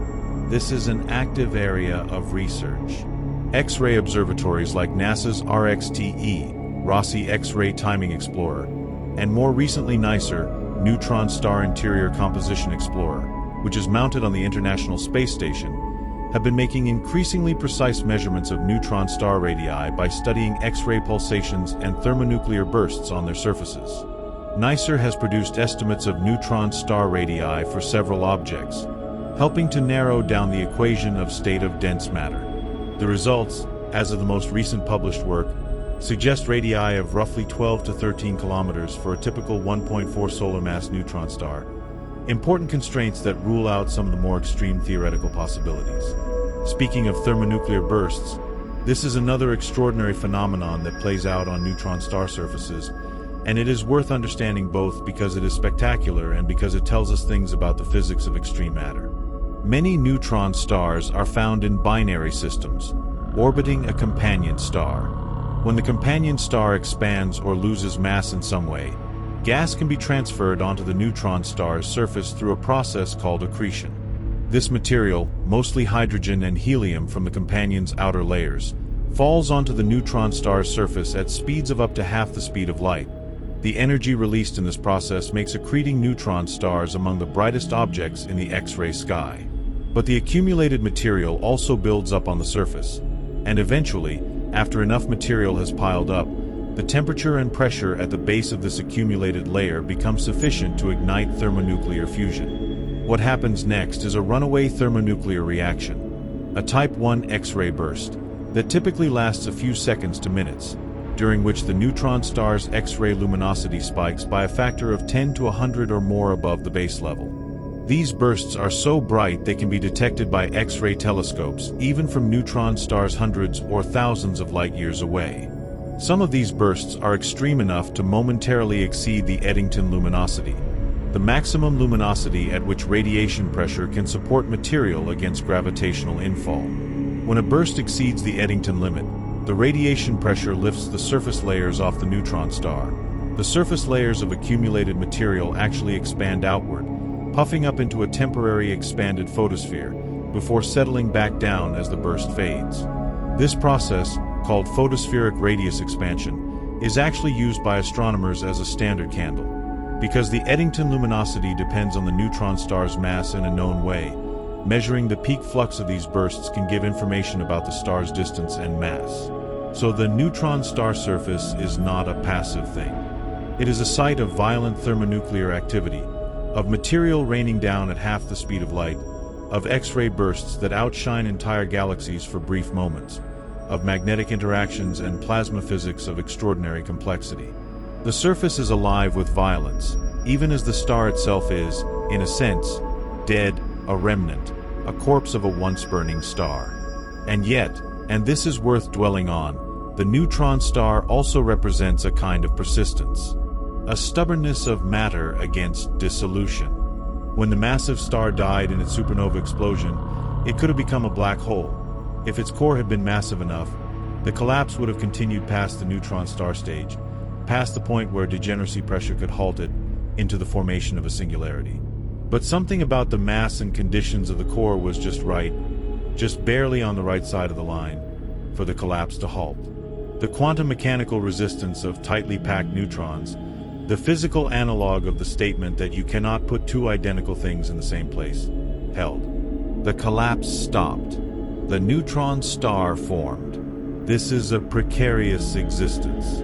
This is an active area of research. X-ray observatories like NASA's RXTE, Rossi X-ray Timing Explorer, and more recently NICER, Neutron Star Interior Composition Explorer, which is mounted on the International Space Station, have been making increasingly precise measurements of neutron star radii by studying X-ray pulsations and thermonuclear bursts on their surfaces. NICER has produced estimates of neutron star radii for several objects, helping to narrow down the equation of state of dense matter. The results, as of the most recent published work, suggest radii of roughly 12 to 13 kilometers for a typical 1.4 solar mass neutron star, important constraints that rule out some of the more extreme theoretical possibilities. Speaking of thermonuclear bursts, this is another extraordinary phenomenon that plays out on neutron star surfaces, and it is worth understanding both because it is spectacular and because it tells us things about the physics of extreme matter. Many neutron stars are found in binary systems, orbiting a companion star. When the companion star expands or loses mass in some way, gas can be transferred onto the neutron star's surface through a process called accretion. This material, mostly hydrogen and helium from the companion's outer layers, falls onto the neutron star's surface at speeds of up to half the speed of light. The energy released in this process makes accreting neutron stars among the brightest objects in the X-ray sky. But the accumulated material also builds up on the surface, and eventually, after enough material has piled up, the temperature and pressure at the base of this accumulated layer become sufficient to ignite thermonuclear fusion. What happens next is a runaway thermonuclear reaction, a type 1 X-ray burst, that typically lasts a few seconds to minutes, during which the neutron star's X-ray luminosity spikes by a factor of 10 to 100 or more above the base level. These bursts are so bright they can be detected by X-ray telescopes, even from neutron stars hundreds or thousands of light-years away. Some of these bursts are extreme enough to momentarily exceed the Eddington luminosity, the maximum luminosity at which radiation pressure can support material against gravitational infall. When a burst exceeds the Eddington limit, the radiation pressure lifts the surface layers off the neutron star. The surface layers of accumulated material actually expand outward, puffing up into a temporary expanded photosphere, before settling back down as the burst fades. This process, called photospheric radius expansion, is actually used by astronomers as a standard candle. Because the Eddington luminosity depends on the neutron star's mass in a known way, measuring the peak flux of these bursts can give information about the star's distance and mass. So the neutron star surface is not a passive thing. It is a site of violent thermonuclear activity, of material raining down at half the speed of light, of X-ray bursts that outshine entire galaxies for brief moments, of magnetic interactions and plasma physics of extraordinary complexity. The surface is alive with violence, even as the star itself is, in a sense, dead, a remnant, a corpse of a once-burning star. And yet, and this is worth dwelling on, the neutron star also represents a kind of persistence, a stubbornness of matter against dissolution. When the massive star died in its supernova explosion, it could have become a black hole. If its core had been massive enough, the collapse would have continued past the neutron star stage, past the point where degeneracy pressure could halt it, into the formation of a singularity. But something about the mass and conditions of the core was just right, just barely on the right side of the line, for the collapse to halt. The quantum mechanical resistance of tightly packed neutrons, the physical analog of the statement that you cannot put two identical things in the same place, held. The collapse stopped. The neutron star formed. This is a precarious existence.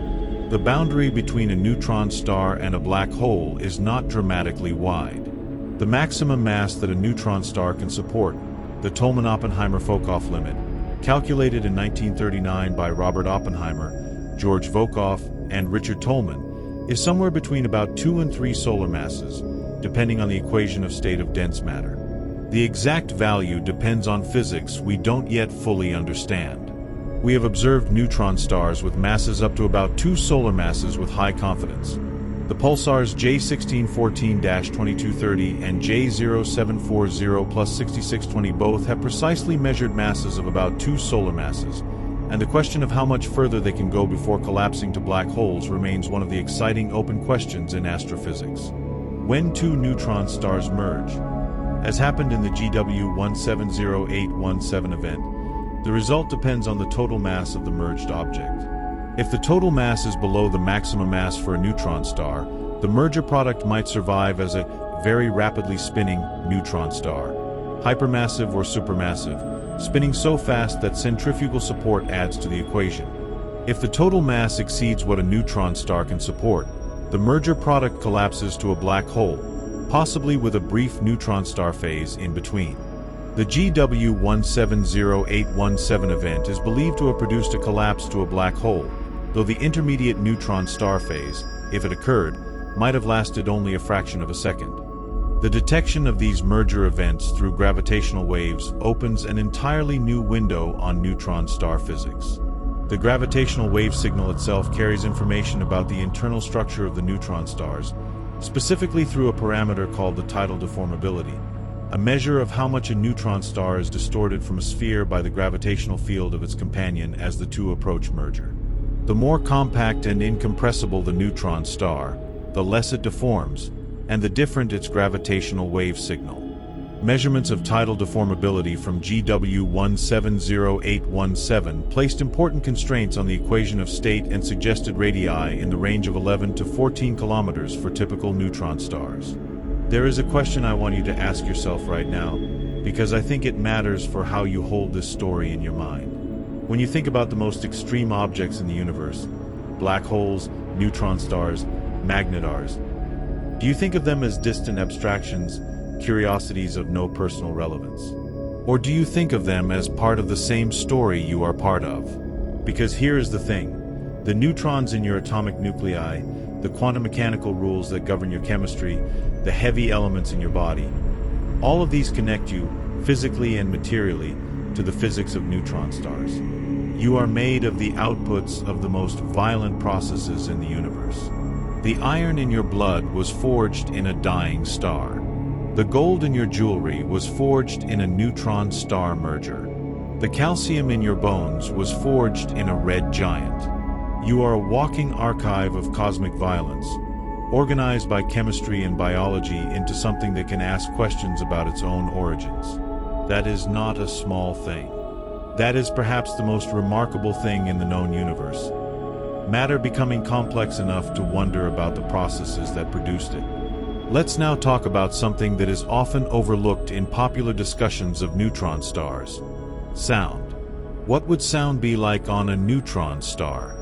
The boundary between a neutron star and a black hole is not dramatically wide. The maximum mass that a neutron star can support, the Tolman-Oppenheimer-Fokoff limit, calculated in 1939 by Robert Oppenheimer, George Fokoff, and Richard Tolman, is somewhere between about 2 and 3 solar masses, depending on the equation of state of dense matter. The exact value depends on physics we don't yet fully understand. We have observed neutron stars with masses up to about 2 solar masses with high confidence. The pulsars J1614-2230 and J0740 plus 6620 both have precisely measured masses of about 2 solar masses, and the question of how much further they can go before collapsing to black holes remains one of the exciting open questions in astrophysics. When 2 neutron stars merge, as happened in the GW 170817 event, the result depends on the total mass of the merged object. If the total mass is below the maximum mass for a neutron star, the merger product might survive as a very rapidly spinning neutron star, hypermassive or supermassive, spinning so fast that centrifugal support adds to the equation. If the total mass exceeds what a neutron star can support, the merger product collapses to a black hole, possibly with a brief neutron star phase in between. The GW170817 event is believed to have produced a collapse to a black hole, though the intermediate neutron star phase, if it occurred, might have lasted only a fraction of a second. The detection of these merger events through gravitational waves opens an entirely new window on neutron star physics. The gravitational wave signal itself carries information about the internal structure of the neutron stars, specifically through a parameter called the tidal deformability, a measure of how much a neutron star is distorted from a sphere by the gravitational field of its companion as the two approach merger. The more compact and incompressible the neutron star, the less it deforms, and the different its gravitational wave signal. Measurements of tidal deformability from GW170817 placed important constraints on the equation of state and suggested radii in the range of 11 to 14 kilometers for typical neutron stars. There is a question I want you to ask yourself right now, because I think it matters for how you hold this story in your mind. When you think about the most extreme objects in the universe, black holes, neutron stars, magnetars, do you think of them as distant abstractions, curiosities of no personal relevance? Or do you think of them as part of the same story you are part of? Because here is the thing. The neutrons in your atomic nuclei, the quantum mechanical rules that govern your chemistry, the heavy elements in your body, all of these connect you, physically and materially, to the physics of neutron stars. You are made of the outputs of the most violent processes in the universe. The iron in your blood was forged in a dying star. The gold in your jewelry was forged in a neutron star merger. The calcium in your bones was forged in a red giant. You are a walking archive of cosmic violence, organized by chemistry and biology into something that can ask questions about its own origins. That is not a small thing. That is perhaps the most remarkable thing in the known universe. Matter becoming complex enough to wonder about the processes that produced it. Let's now talk about something that is often overlooked in popular discussions of neutron stars: sound. What would sound be like on a neutron star?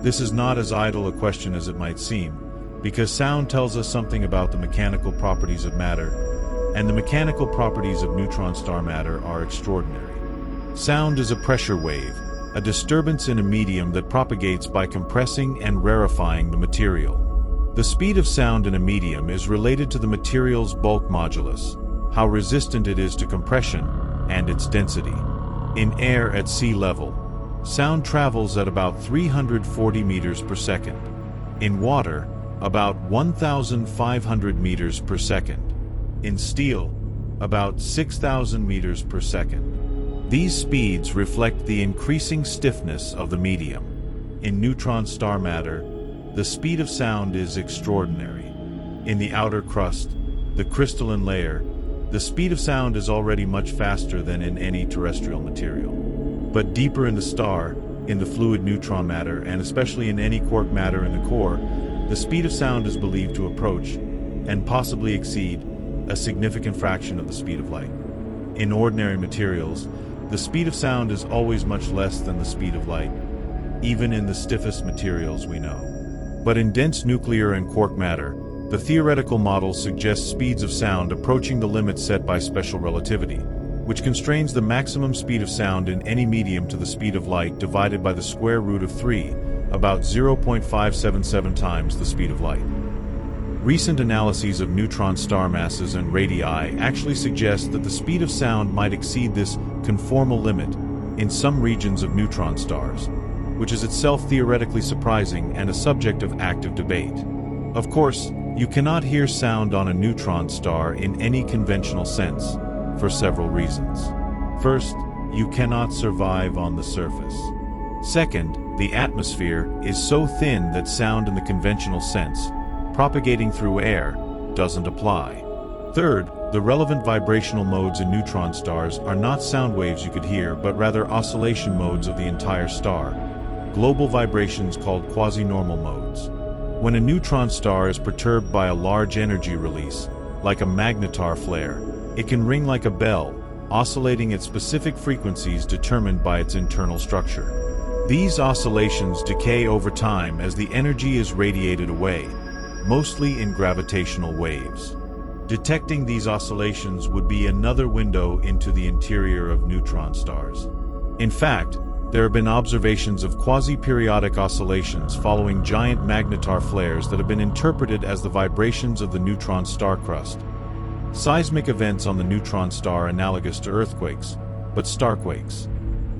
This is not as idle a question as it might seem, because sound tells us something about the mechanical properties of matter, and the mechanical properties of neutron star matter are extraordinary. Sound is a pressure wave, a disturbance in a medium that propagates by compressing and rarefying the material. The speed of sound in a medium is related to the material's bulk modulus, how resistant it is to compression, and its density. In air at sea level, sound travels at about 340 meters per second. In water, about 1,500 meters per second. In steel, about 6,000 meters per second. These speeds reflect the increasing stiffness of the medium. In neutron star matter, the speed of sound is extraordinary. In the outer crust, the crystalline layer, the speed of sound is already much faster than in any terrestrial material. But deeper in the star, in the fluid neutron matter, and especially in any quark matter in the core, the speed of sound is believed to approach, and possibly exceed, a significant fraction of the speed of light. In ordinary materials, the speed of sound is always much less than the speed of light, even in the stiffest materials we know. But in dense nuclear and quark matter, the theoretical model suggests speeds of sound approaching the limits set by special relativity, which constrains the maximum speed of sound in any medium to the speed of light divided by the square root of 3, about 0.577 times the speed of light. Recent analyses of neutron star masses and radii actually suggest that the speed of sound might exceed this conformal limit in some regions of neutron stars, which is itself theoretically surprising and a subject of active debate. Of course, you cannot hear sound on a neutron star in any conventional sense, for several reasons. First, you cannot survive on the surface. Second, the atmosphere is so thin that sound in the conventional sense, propagating through air, doesn't apply. Third, the relevant vibrational modes in neutron stars are not sound waves you could hear, but rather oscillation modes of the entire star, global vibrations called quasi-normal modes. When a neutron star is perturbed by a large energy release, like a magnetar flare, it can ring like a bell, oscillating at specific frequencies determined by its internal structure. These oscillations decay over time as the energy is radiated away, mostly in gravitational waves. Detecting these oscillations would be another window into the interior of neutron stars. In fact, there have been observations of quasi-periodic oscillations following giant magnetar flares that have been interpreted as the vibrations of the neutron star crust. Seismic events on the neutron star analogous to earthquakes, but starquakes.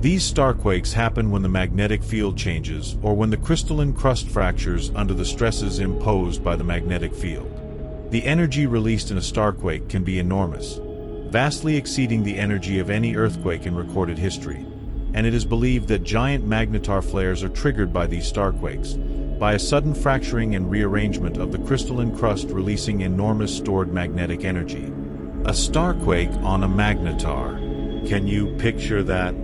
These starquakes happen when the magnetic field changes or when the crystalline crust fractures under the stresses imposed by the magnetic field. The energy released in a starquake can be enormous, vastly exceeding the energy of any earthquake in recorded history, and it is believed that giant magnetar flares are triggered by these starquakes, by a sudden fracturing and rearrangement of the crystalline crust releasing enormous stored magnetic energy. A starquake on a magnetar. Can you picture that?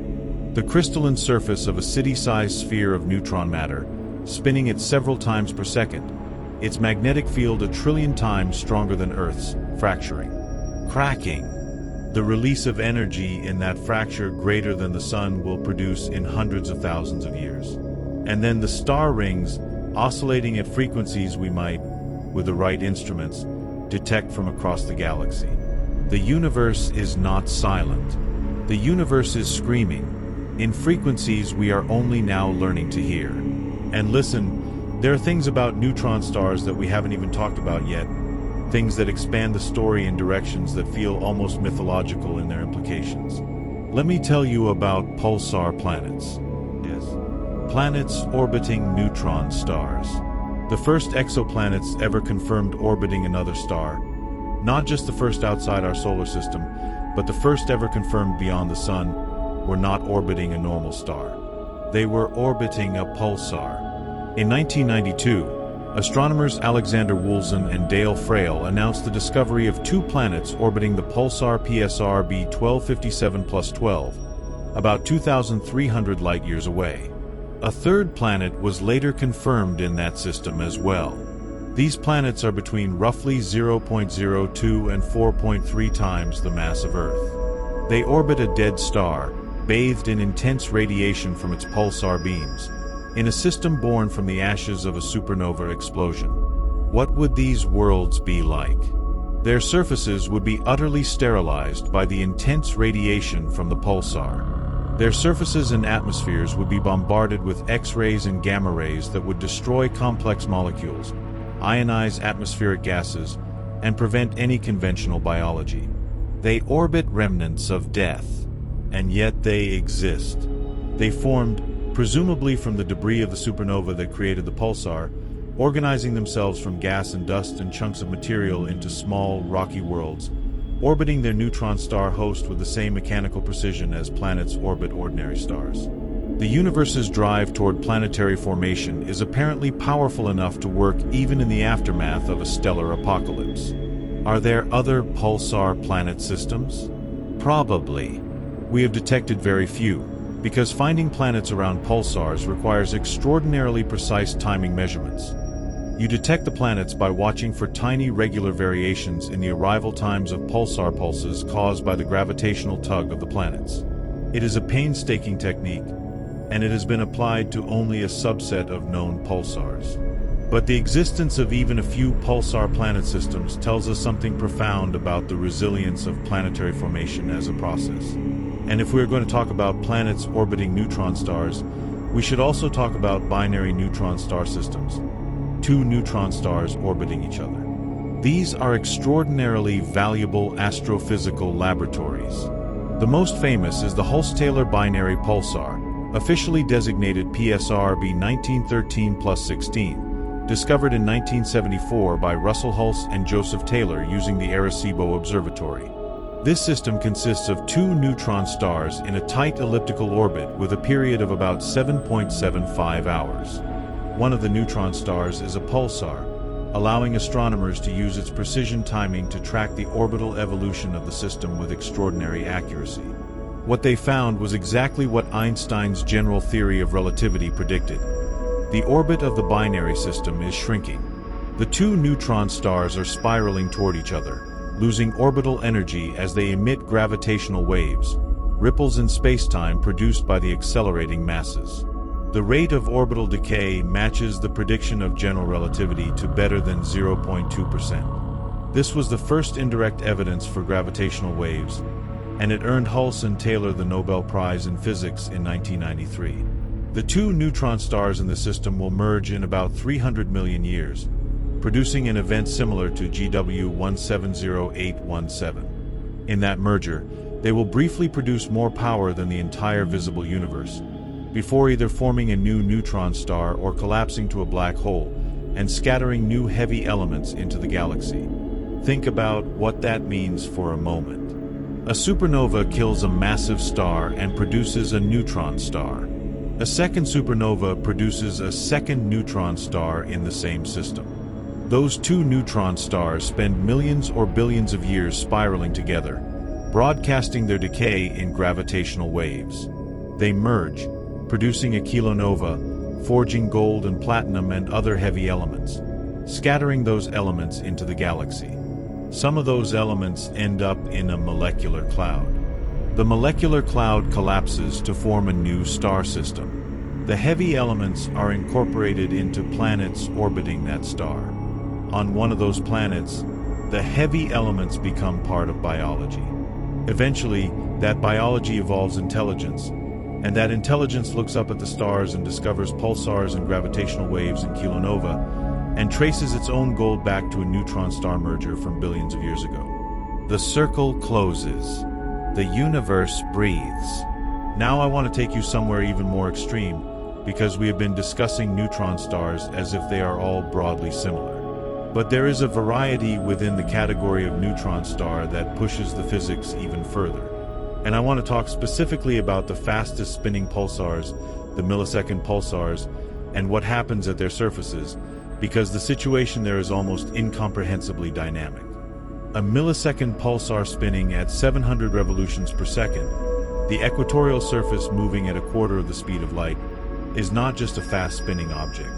The crystalline surface of a city-sized sphere of neutron matter, spinning at several times per second, its magnetic field a trillion times stronger than Earth's, fracturing. Cracking. The release of energy in that fracture greater than the sun will produce in hundreds of thousands of years. And then the star rings, oscillating at frequencies we might, with the right instruments, detect from across the galaxy. The universe is not silent. The universe is screaming, in frequencies we are only now learning to hear. And listen, there are things about neutron stars that we haven't even talked about yet, things that expand the story in directions that feel almost mythological in their implications. Let me tell you about pulsar planets. Yes. Planets orbiting neutron stars. The first exoplanets ever confirmed orbiting another star. Not just the first outside our solar system, but the first ever confirmed beyond the sun, were not orbiting a normal star. They were orbiting a pulsar. In 1992, astronomers Alexander Wolfson and Dale Frail announced the discovery of two planets orbiting the pulsar PSR B1257+12, about 2,300 light-years away. A third planet was later confirmed in that system as well. These planets are between roughly 0.02 and 4.3 times the mass of Earth. They orbit a dead star, bathed in intense radiation from its pulsar beams, in a system born from the ashes of a supernova explosion. What would these worlds be like? Their surfaces would be utterly sterilized by the intense radiation from the pulsar. Their surfaces and atmospheres would be bombarded with X-rays and gamma rays that would destroy complex molecules, ionize atmospheric gases, and prevent any conventional biology. They orbit remnants of death, and yet they exist. They formed, presumably from the debris of the supernova that created the pulsar, organizing themselves from gas and dust and chunks of material into small, rocky worlds, orbiting their neutron star host with the same mechanical precision as planets orbit ordinary stars. The universe's drive toward planetary formation is apparently powerful enough to work even in the aftermath of a stellar apocalypse. Are there other pulsar planet systems? Probably. We have detected very few, because finding planets around pulsars requires extraordinarily precise timing measurements. You detect the planets by watching for tiny regular variations in the arrival times of pulsar pulses caused by the gravitational tug of the planets. It is a painstaking technique, and it has been applied to only a subset of known pulsars. But the existence of even a few pulsar planet systems tells us something profound about the resilience of planetary formation as a process. And if we're going to talk about planets orbiting neutron stars, we should also talk about binary neutron star systems, two neutron stars orbiting each other. These are extraordinarily valuable astrophysical laboratories. The most famous is the Hulse-Taylor binary pulsar, officially designated PSR B1913+16, discovered in 1974 by Russell Hulse and Joseph Taylor using the Arecibo Observatory. This system consists of two neutron stars in a tight elliptical orbit with a period of about 7.75 hours. One of the neutron stars is a pulsar, allowing astronomers to use its precision timing to track the orbital evolution of the system with extraordinary accuracy. What they found was exactly what Einstein's general theory of relativity predicted. The orbit of the binary system is shrinking. The two neutron stars are spiraling toward each other, losing orbital energy as they emit gravitational waves, ripples in spacetime produced by the accelerating masses. The rate of orbital decay matches the prediction of general relativity to better than 0.2%. This was the first indirect evidence for gravitational waves, and it earned Hulse and Taylor the Nobel Prize in Physics in 1993. The two neutron stars in the system will merge in about 300 million years, producing an event similar to GW 170817. In that merger, they will briefly produce more power than the entire visible universe, before either forming a new neutron star or collapsing to a black hole and scattering new heavy elements into the galaxy. Think about what that means for a moment. A supernova kills a massive star and produces a neutron star. A second supernova produces a second neutron star in the same system. Those two neutron stars spend millions or billions of years spiraling together, broadcasting their decay in gravitational waves. They merge, producing a kilonova, forging gold and platinum and other heavy elements, scattering those elements into the galaxy. Some of those elements end up in a molecular cloud. The molecular cloud collapses to form a new star system. The heavy elements are incorporated into planets orbiting that star. On one of those planets, the heavy elements become part of biology. Eventually, that biology evolves intelligence, and that intelligence looks up at the stars and discovers pulsars and gravitational waves in kilonova, and traces its own goal back to a neutron star merger from billions of years ago. The circle closes. The universe breathes. Now I want to take you somewhere even more extreme, because we have been discussing neutron stars as if they are all broadly similar. But there is a variety within the category of neutron star that pushes the physics even further. And I want to talk specifically about the fastest spinning pulsars, the millisecond pulsars, and what happens at their surfaces, because the situation there is almost incomprehensibly dynamic. A millisecond pulsar spinning at 700 revolutions per second, the equatorial surface moving at a quarter of the speed of light, is not just a fast spinning object.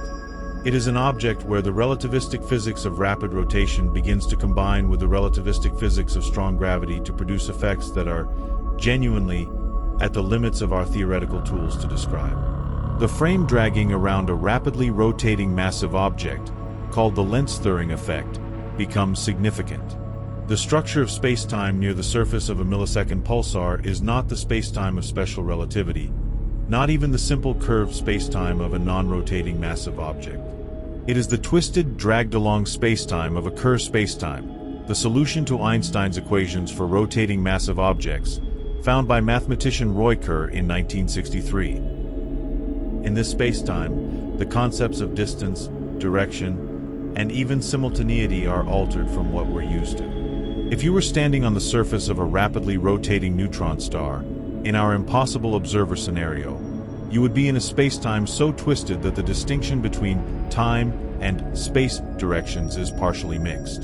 It is an object where the relativistic physics of rapid rotation begins to combine with the relativistic physics of strong gravity to produce effects that are genuinely at the limits of our theoretical tools to describe. The frame dragging around a rapidly rotating massive object, called the Lentz-Thirring effect, becomes significant. The structure of spacetime near the surface of a millisecond pulsar is not the spacetime of special relativity, not even the simple curved spacetime of a non-rotating massive object. It is the twisted, dragged-along spacetime of a Kerr spacetime, the solution to Einstein's equations for rotating massive objects, found by mathematician Roy Kerr in 1963. In this spacetime, the concepts of distance, direction, and even simultaneity are altered from what we're used to. If you were standing on the surface of a rapidly rotating neutron star, in our impossible observer scenario, you would be in a spacetime so twisted that the distinction between time and space directions is partially mixed.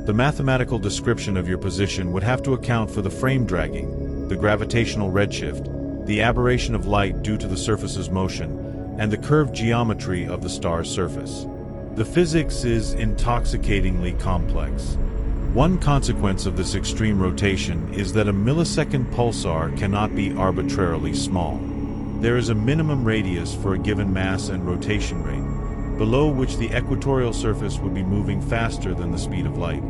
The mathematical description of your position would have to account for the frame dragging, the gravitational redshift, the aberration of light due to the surface's motion, and the curved geometry of the star's surface. The physics is intoxicatingly complex. One consequence of this extreme rotation is that a millisecond pulsar cannot be arbitrarily small. There is a minimum radius for a given mass and rotation rate, below which the equatorial surface would be moving faster than the speed of light,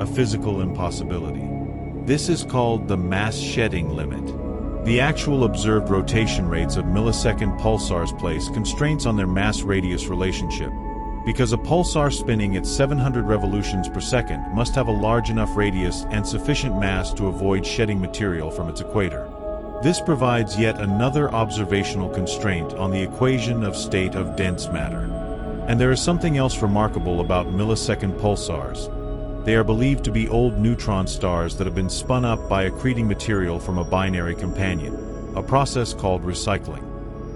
a physical impossibility. This is called the mass shedding limit. The actual observed rotation rates of millisecond pulsars place constraints on their mass-radius relationship, because a pulsar spinning at 700 revolutions per second must have a large enough radius and sufficient mass to avoid shedding material from its equator. This provides yet another observational constraint on the equation of state of dense matter. And there is something else remarkable about millisecond pulsars. They are believed to be old neutron stars that have been spun up by accreting material from a binary companion, a process called recycling.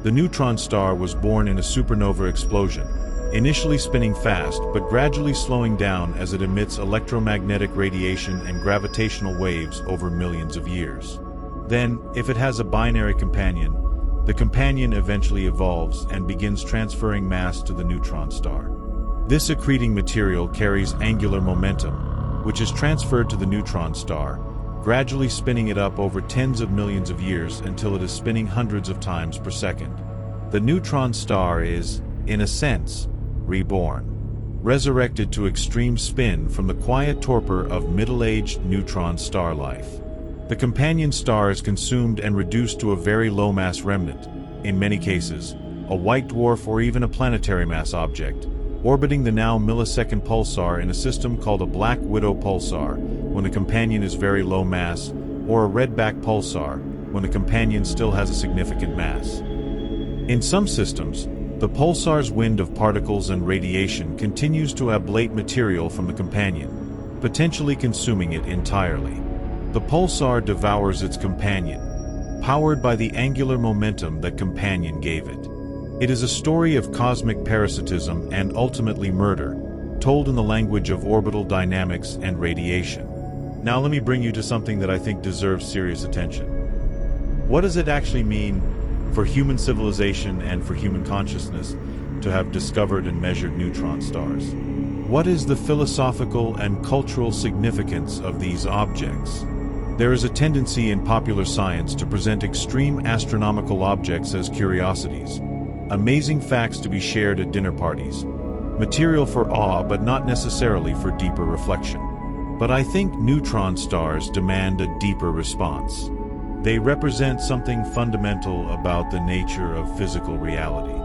The neutron star was born in a supernova explosion, initially spinning fast but gradually slowing down as it emits electromagnetic radiation and gravitational waves over millions of years. Then, if it has a binary companion, the companion eventually evolves and begins transferring mass to the neutron star. This accreting material carries angular momentum, which is transferred to the neutron star, gradually spinning it up over tens of millions of years until it is spinning hundreds of times per second. The neutron star is, in a sense, reborn. resurrected to extreme spin from the quiet torpor of middle-aged neutron star life. The companion star is consumed and reduced to a very low-mass remnant, in many cases, a white dwarf or even a planetary mass object, orbiting the now millisecond pulsar in a system called a black widow pulsar when the companion is very low mass, or a redback pulsar when the companion still has a significant mass. In some systems, the pulsar's wind of particles and radiation continues to ablate material from the companion, potentially consuming it entirely. The pulsar devours its companion, powered by the angular momentum that companion gave it. It is a story of cosmic parasitism and ultimately murder, told in the language of orbital dynamics and radiation. Now let me bring you to something that I think deserves serious attention. What does it actually mean for human civilization and for human consciousness to have discovered and measured neutron stars? What is the philosophical and cultural significance of these objects? There is a tendency in popular science to present extreme astronomical objects as curiosities, amazing facts to be shared at dinner parties, material for awe but not necessarily for deeper reflection. But I think neutron stars demand a deeper response. They represent something fundamental about the nature of physical reality.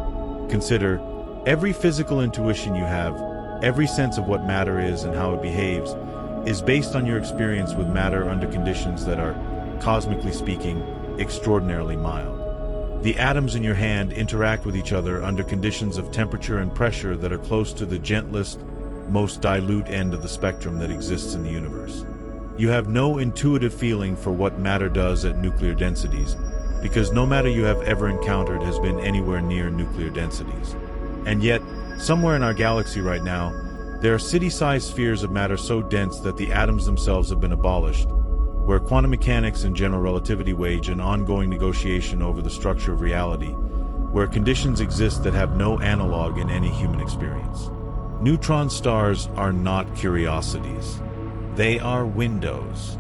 Consider, every physical intuition you have, every sense of what matter is and how it behaves, is based on your experience with matter under conditions that are, cosmically speaking, extraordinarily mild. The atoms in your hand interact with each other under conditions of temperature and pressure that are close to the gentlest, most dilute end of the spectrum that exists in the universe. You have no intuitive feeling for what matter does at nuclear densities, because no matter you have ever encountered has been anywhere near nuclear densities. And yet, somewhere in our galaxy right now, there are city-sized spheres of matter so dense that the atoms themselves have been abolished, where quantum mechanics and general relativity wage an ongoing negotiation over the structure of reality, where conditions exist that have no analog in any human experience. Neutron stars are not curiosities. They are windows.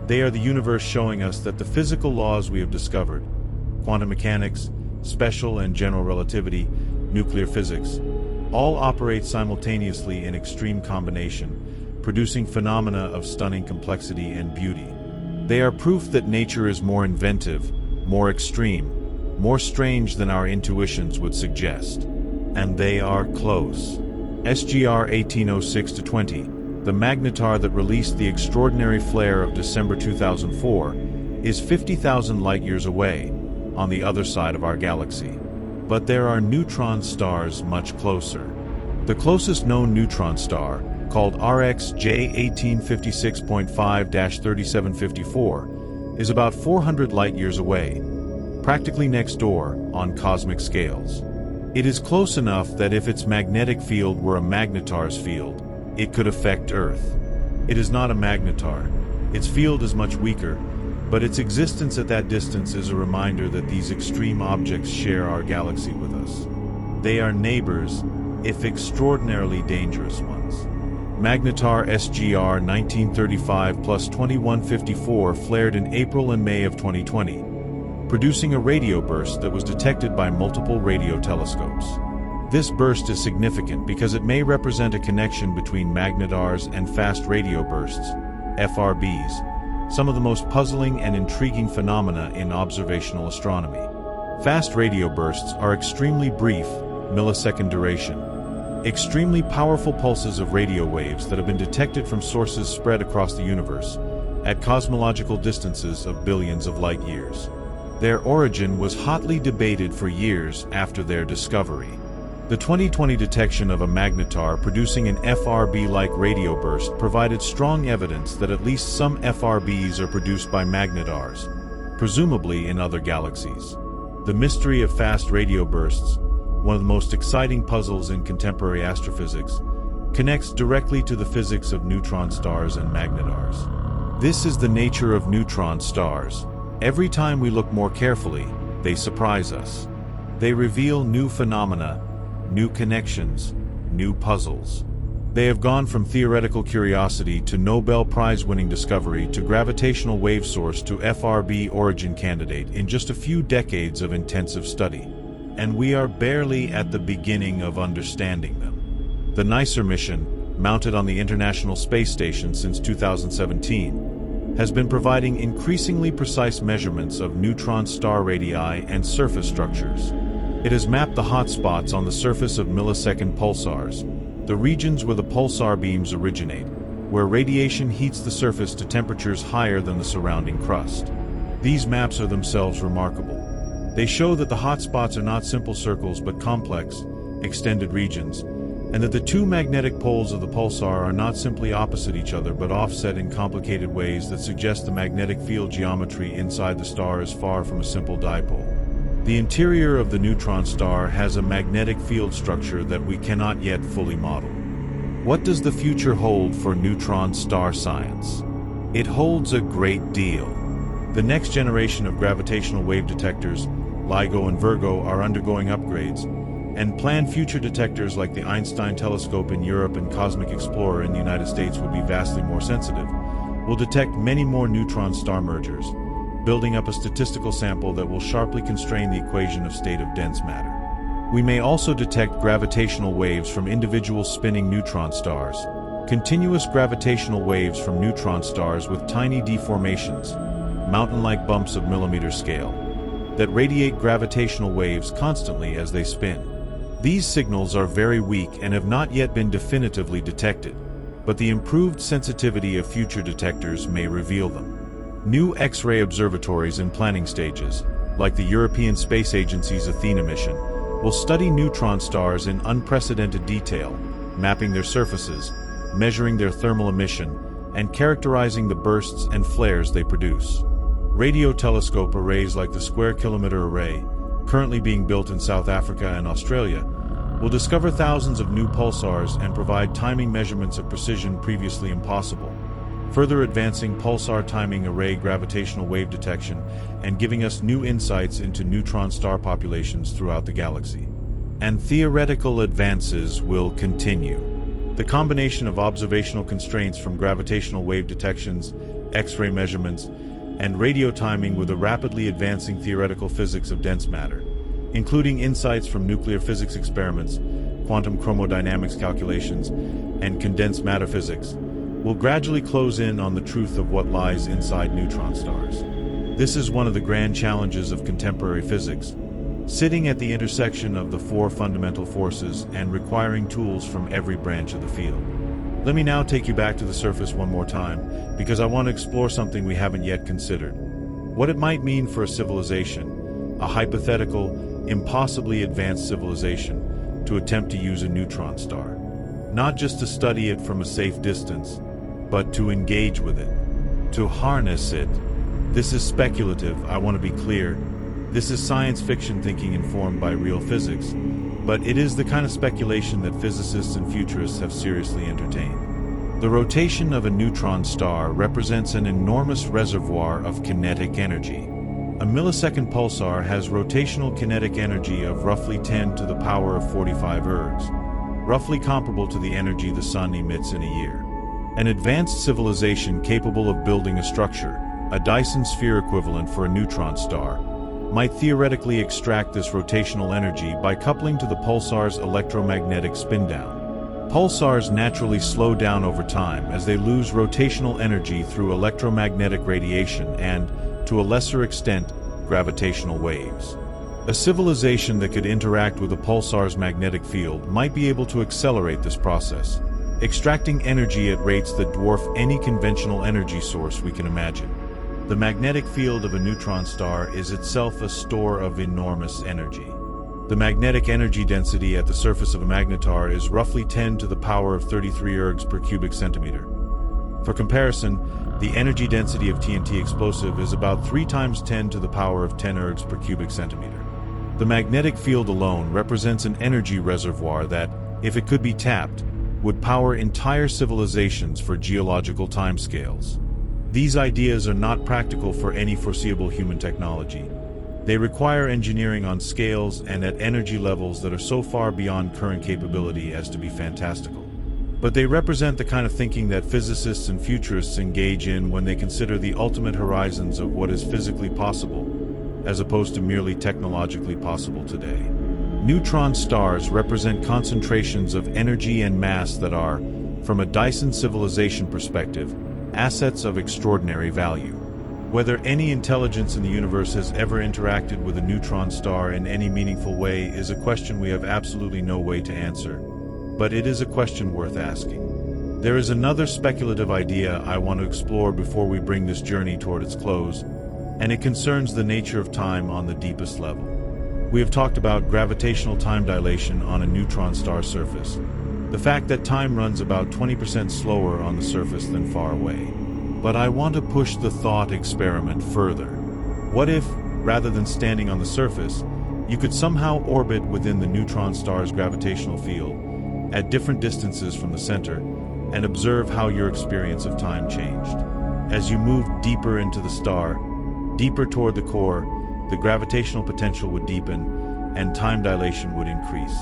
They are the universe showing us that the physical laws we have discovered, quantum mechanics, special and general relativity, nuclear physics, all operate simultaneously in extreme combination, producing phenomena of stunning complexity and beauty. They are proof that nature is more inventive, more extreme, more strange than our intuitions would suggest. And they are close. SGR 1806-20, the magnetar that released the extraordinary flare of December 2004, is 50,000 light-years away, on the other side of our galaxy. But there are neutron stars much closer. The closest known neutron star, called RxJ 1856.5-3754, is about 400 light-years away, practically next door on cosmic scales. It is close enough that if its magnetic field were a magnetar's field, it could affect Earth. It is not a magnetar. Its field is much weaker, but its existence at that distance is a reminder that these extreme objects share our galaxy with us. They are neighbors, if extraordinarily dangerous ones. Magnetar SGR 1935+2154 flared in April and May of 2020, producing a radio burst that was detected by multiple radio telescopes. This burst is significant because it may represent a connection between magnetars and fast radio bursts, FRBs, some of the most puzzling and intriguing phenomena in observational astronomy. Fast radio bursts are extremely brief, millisecond duration, extremely powerful pulses of radio waves that have been detected from sources spread across the universe, at cosmological distances of billions of light-years. Their origin was hotly debated for years after their discovery. The 2020 detection of a magnetar producing an FRB-like radio burst provided strong evidence that at least some FRBs are produced by magnetars, presumably in other galaxies. The mystery of fast radio bursts, one of the most exciting puzzles in contemporary astrophysics, connects directly to the physics of neutron stars and magnetars. This is the nature of neutron stars. Every time we look more carefully, they surprise us. They reveal new phenomena, new connections, new puzzles. They have gone from theoretical curiosity to Nobel Prize-winning discovery to gravitational wave source to FRB origin candidate in just a few decades of intensive study. And we are barely at the beginning of understanding them. The NICER mission, mounted on the International Space Station since 2017, has been providing increasingly precise measurements of neutron star radii and surface structures. It has mapped the hotspots on the surface of millisecond pulsars, the regions where the pulsar beams originate, where radiation heats the surface to temperatures higher than the surrounding crust. These maps are themselves remarkable. They show that the hotspots are not simple circles but complex, extended regions, and that the two magnetic poles of the pulsar are not simply opposite each other but offset in complicated ways that suggest the magnetic field geometry inside the star is far from a simple dipole. The interior of the neutron star has a magnetic field structure that we cannot yet fully model. What does the future hold for neutron star science? It holds a great deal. The next generation of gravitational wave detectors, LIGO and Virgo, are undergoing upgrades, and planned future detectors like the Einstein telescope in Europe and Cosmic Explorer in the United States would be vastly more sensitive, will detect many more neutron star mergers, building up a statistical sample that will sharply constrain the equation of state of dense matter. We may also detect gravitational waves from individual spinning neutron stars, continuous gravitational waves from neutron stars with tiny deformations, mountain-like bumps of millimeter scale, that radiate gravitational waves constantly as they spin. These signals are very weak and have not yet been definitively detected, but the improved sensitivity of future detectors may reveal them. New X-ray observatories in planning stages, like the European Space Agency's Athena mission, will study neutron stars in unprecedented detail, mapping their surfaces, measuring their thermal emission, and characterizing the bursts and flares they produce. Radio telescope arrays like the Square Kilometre Array, currently being built in South Africa and Australia, will discover thousands of new pulsars and provide timing measurements of precision previously impossible, further advancing pulsar timing array gravitational wave detection and giving us new insights into neutron star populations throughout the galaxy. And theoretical advances will continue. The combination of observational constraints from gravitational wave detections, X-ray measurements, and radio timing with a rapidly advancing theoretical physics of dense matter, including insights from nuclear physics experiments, quantum chromodynamics calculations, and condensed matter physics, will gradually close in on the truth of what lies inside neutron stars. This is one of the grand challenges of contemporary physics, sitting at the intersection of the four fundamental forces and requiring tools from every branch of the field. Let me now take you back to the surface one more time, because I want to explore something we haven't yet considered. What it might mean for a civilization, a hypothetical, impossibly advanced civilization, to attempt to use a neutron star. Not just to study it from a safe distance, but to engage with it, to harness it. This is speculative, I want to be clear. This is science fiction thinking informed by real physics, but it is the kind of speculation that physicists and futurists have seriously entertained. The rotation of a neutron star represents an enormous reservoir of kinetic energy. A millisecond pulsar has rotational kinetic energy of roughly 10 to the power of 45 ergs, roughly comparable to the energy the sun emits in a year. An advanced civilization capable of building a structure, a Dyson sphere equivalent for a neutron star, might theoretically extract this rotational energy by coupling to the pulsar's electromagnetic spin-down. Pulsars naturally slow down over time as they lose rotational energy through electromagnetic radiation and, to a lesser extent, gravitational waves. A civilization that could interact with a pulsar's magnetic field might be able to accelerate this process, extracting energy at rates that dwarf any conventional energy source we can imagine. The magnetic field of a neutron star is itself a store of enormous energy. The magnetic energy density at the surface of a magnetar is roughly 10 to the power of 33 ergs per cubic centimeter. For comparison, the energy density of TNT explosive is about 3 times 10 to the power of 10 ergs per cubic centimeter. The magnetic field alone represents an energy reservoir that, if it could be tapped, would power entire civilizations for geological timescales. These ideas are not practical for any foreseeable human technology. They require engineering on scales and at energy levels that are so far beyond current capability as to be fantastical. But they represent the kind of thinking that physicists and futurists engage in when they consider the ultimate horizons of what is physically possible, as opposed to merely technologically possible today. Neutron stars represent concentrations of energy and mass that are, from a Dyson civilization perspective, assets of extraordinary value. Whether any intelligence in the universe has ever interacted with a neutron star in any meaningful way is a question we have absolutely no way to answer, but it is a question worth asking. There is another speculative idea I want to explore before we bring this journey toward its close, and it concerns the nature of time on the deepest level. We have talked about gravitational time dilation on a neutron star surface, the fact that time runs about 20% slower on the surface than far away. But I want to push the thought experiment further. What if, rather than standing on the surface, you could somehow orbit within the neutron star's gravitational field, at different distances from the center, and observe how your experience of time changed? As you moved deeper into the star, deeper toward the core, the gravitational potential would deepen, and time dilation would increase.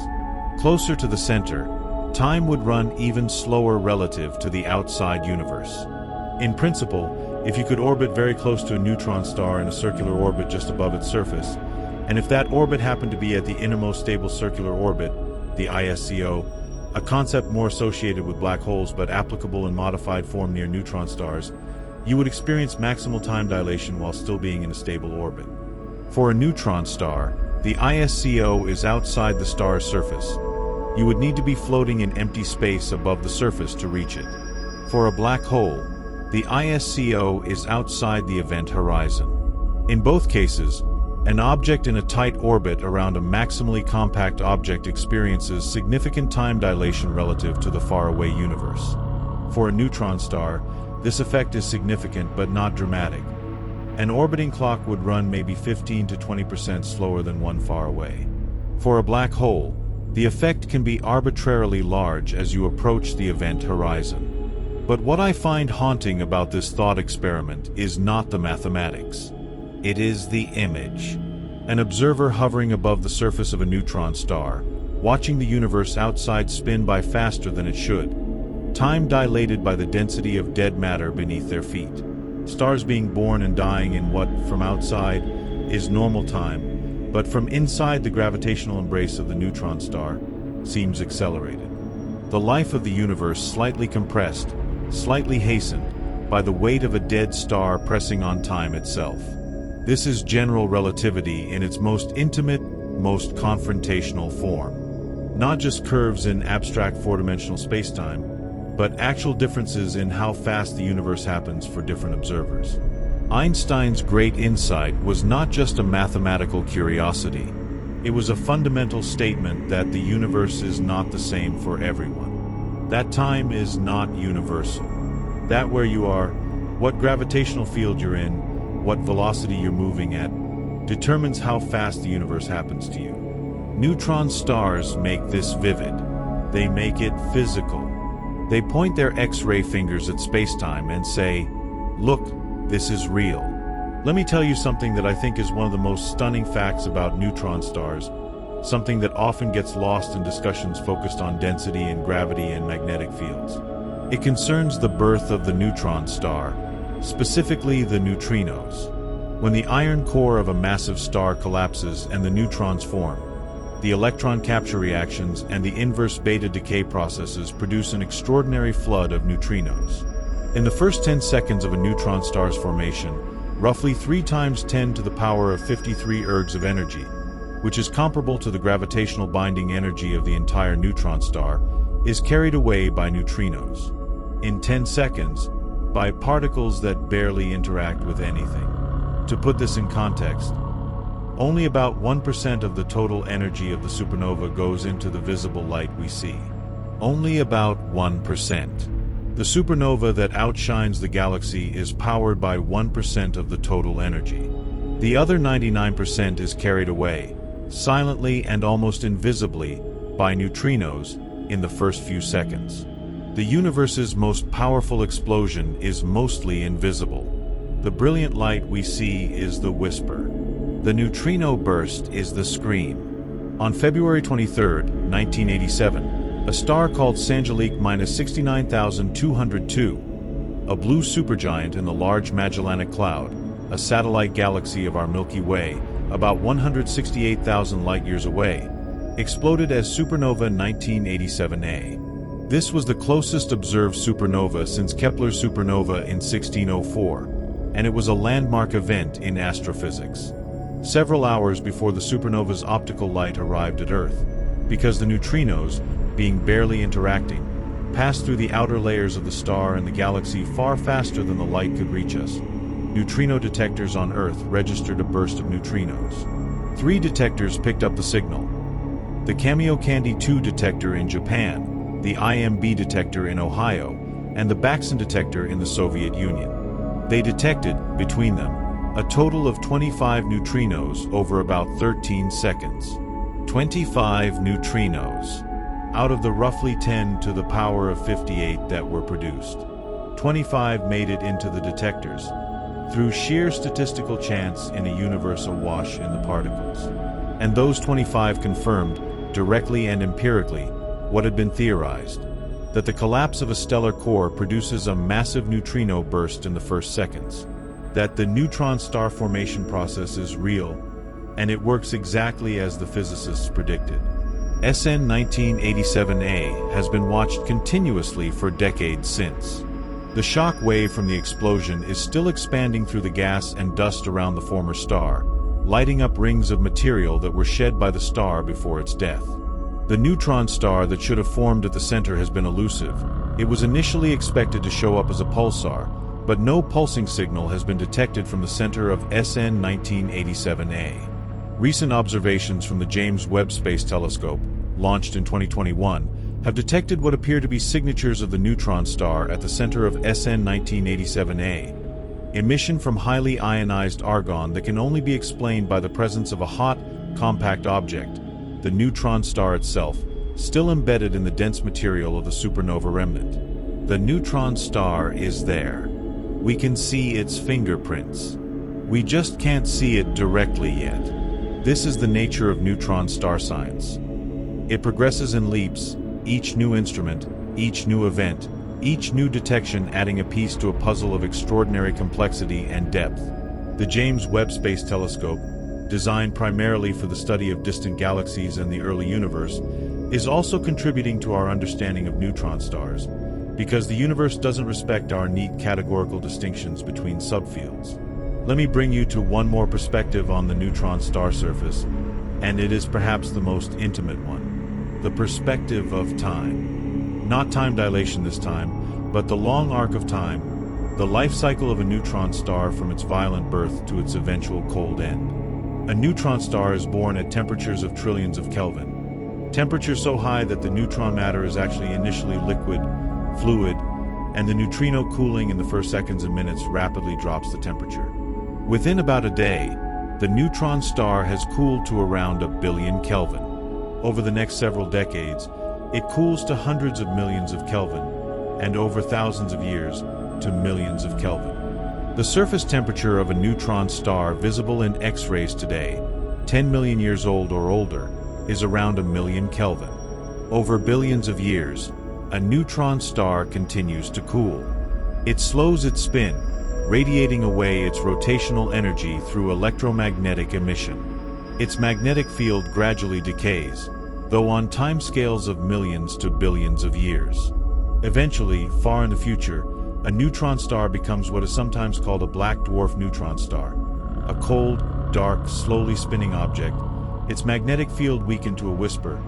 Closer to the center, time would run even slower relative to the outside universe. In principle, if you could orbit very close to a neutron star in a circular orbit just above its surface, and if that orbit happened to be at the innermost stable circular orbit, the ISCO, a concept more associated with black holes but applicable in modified form near neutron stars, you would experience maximal time dilation while still being in a stable orbit. For a neutron star, the ISCO is outside the star's surface. You would need to be floating in empty space above the surface to reach it. For a black hole, the ISCO is outside the event horizon. In both cases, an object in a tight orbit around a maximally compact object experiences significant time dilation relative to the faraway universe. For a neutron star, this effect is significant but not dramatic. An orbiting clock would run maybe 15 to 20% slower than one far away. For a black hole, the effect can be arbitrarily large as you approach the event horizon. But what I find haunting about this thought experiment is not the mathematics. It is the image. An observer hovering above the surface of a neutron star, watching the universe outside spin by faster than it should, time dilated by the density of dead matter beneath their feet. Stars being born and dying in what, from outside, is normal time, but from inside the gravitational embrace of the neutron star, seems accelerated. The life of the universe slightly compressed, slightly hastened, by the weight of a dead star pressing on time itself. This is general relativity in its most intimate, most confrontational form. Not just curves in abstract four-dimensional spacetime, but actual differences in how fast the universe happens for different observers. Einstein's great insight was not just a mathematical curiosity. It was a fundamental statement that the universe is not the same for everyone. That time is not universal. That where you are, what gravitational field you're in, what velocity you're moving at, determines how fast the universe happens to you. Neutron stars make this vivid. They make it physical. They point their X-ray fingers at spacetime and say, "Look, this is real." Let me tell you something that I think is one of the most stunning facts about neutron stars, something that often gets lost in discussions focused on density and gravity and magnetic fields. It concerns the birth of the neutron star, specifically the neutrinos. When the iron core of a massive star collapses and the neutrons form, the electron capture reactions and the inverse beta decay processes produce an extraordinary flood of neutrinos. In the first 10 seconds of a neutron star's formation, roughly 3 times 10 to the power of 53 ergs of energy, which is comparable to the gravitational binding energy of the entire neutron star, is carried away by neutrinos. In 10 seconds, by particles that barely interact with anything. To put this in context, only about 1% of the total energy of the supernova goes into the visible light we see. Only about 1%. The supernova that outshines the galaxy is powered by 1% of the total energy. The other 99% is carried away, silently and almost invisibly, by neutrinos in the first few seconds. The universe's most powerful explosion is mostly invisible. The brilliant light we see is the whisper. The neutrino burst is the scream. On February 23, 1987, a star called Sangelik 69202, a blue supergiant in the Large Magellanic Cloud, a satellite galaxy of our Milky Way, about 168,000 light-years away, exploded as supernova 1987A. This was the closest observed supernova since Kepler's supernova in 1604, and it was a landmark event in astrophysics. Several hours before the supernova's optical light arrived at Earth, because the neutrinos, being barely interacting, passed through the outer layers of the star and the galaxy far faster than the light could reach us. Neutrino detectors on Earth registered a burst of neutrinos. 3 detectors picked up the signal. The Kamiokande 2 detector in Japan, the IMB detector in Ohio, and the Baksan detector in the Soviet Union. They detected, between them, a total of 25 neutrinos over about 13 seconds. 25 neutrinos. Out of the roughly 10 to the power of 58 that were produced, 25 made it into the detectors, through sheer statistical chance in a universe awash in the particles. And those 25 confirmed, directly and empirically, what had been theorized, that the collapse of a stellar core produces a massive neutrino burst in the first seconds, that the neutron star formation process is real, and it works exactly as the physicists predicted. SN 1987A has been watched continuously for decades since. The shock wave from the explosion is still expanding through the gas and dust around the former star, lighting up rings of material that were shed by the star before its death. The neutron star that should have formed at the center has been elusive. It was initially expected to show up as a pulsar, but no pulsing signal has been detected from the center of SN 1987A. Recent observations from the James Webb Space Telescope, launched in 2021, have detected what appear to be signatures of the neutron star at the center of SN 1987A. Emission from highly ionized argon that can only be explained by the presence of a hot, compact object, the neutron star itself, still embedded in the dense material of the supernova remnant. The neutron star is there. We can see its fingerprints. We just can't see it directly yet. This is the nature of neutron star science. It progresses in leaps, each new instrument, each new event, each new detection adding a piece to a puzzle of extraordinary complexity and depth. The James Webb Space Telescope, designed primarily for the study of distant galaxies and the early universe, is also contributing to our understanding of neutron stars, because the universe doesn't respect our neat categorical distinctions between subfields. Let me bring you to one more perspective on the neutron star surface, and it is perhaps the most intimate one. The perspective of time. Not time dilation this time, but the long arc of time, the life cycle of a neutron star from its violent birth to its eventual cold end. A neutron star is born at temperatures of trillions of Kelvin. Temperatures so high that the neutron matter is actually initially liquid, fluid, and the neutrino cooling in the first seconds and minutes rapidly drops the temperature. Within about a day, the neutron star has cooled to around 1 billion Kelvin. Over the next several decades, it cools to hundreds of millions of Kelvin, and over thousands of years, to millions of Kelvin. The surface temperature of a neutron star visible in X-rays today, 10 million years old or older, is around 1 million Kelvin. Over billions of years, a neutron star continues to cool. It slows its spin, radiating away its rotational energy through electromagnetic emission. Its magnetic field gradually decays, though on timescales of millions to billions of years. Eventually, far in the future, a neutron star becomes what is sometimes called a black dwarf neutron star. A cold, dark, slowly spinning object, its magnetic field weakened to a whisper,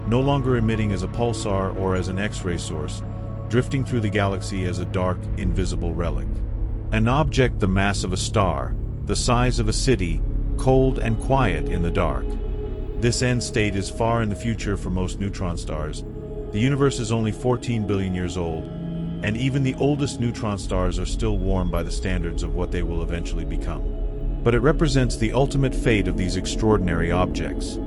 no longer emitting as a pulsar or as an X-ray source, drifting through the galaxy as a dark, invisible relic. An object the mass of a star, the size of a city, cold and quiet in the dark. This end state is far in the future for most neutron stars. The universe is only 14 billion years old, and even the oldest neutron stars are still warm by the standards of what they will eventually become. But it represents the ultimate fate of these extraordinary objects.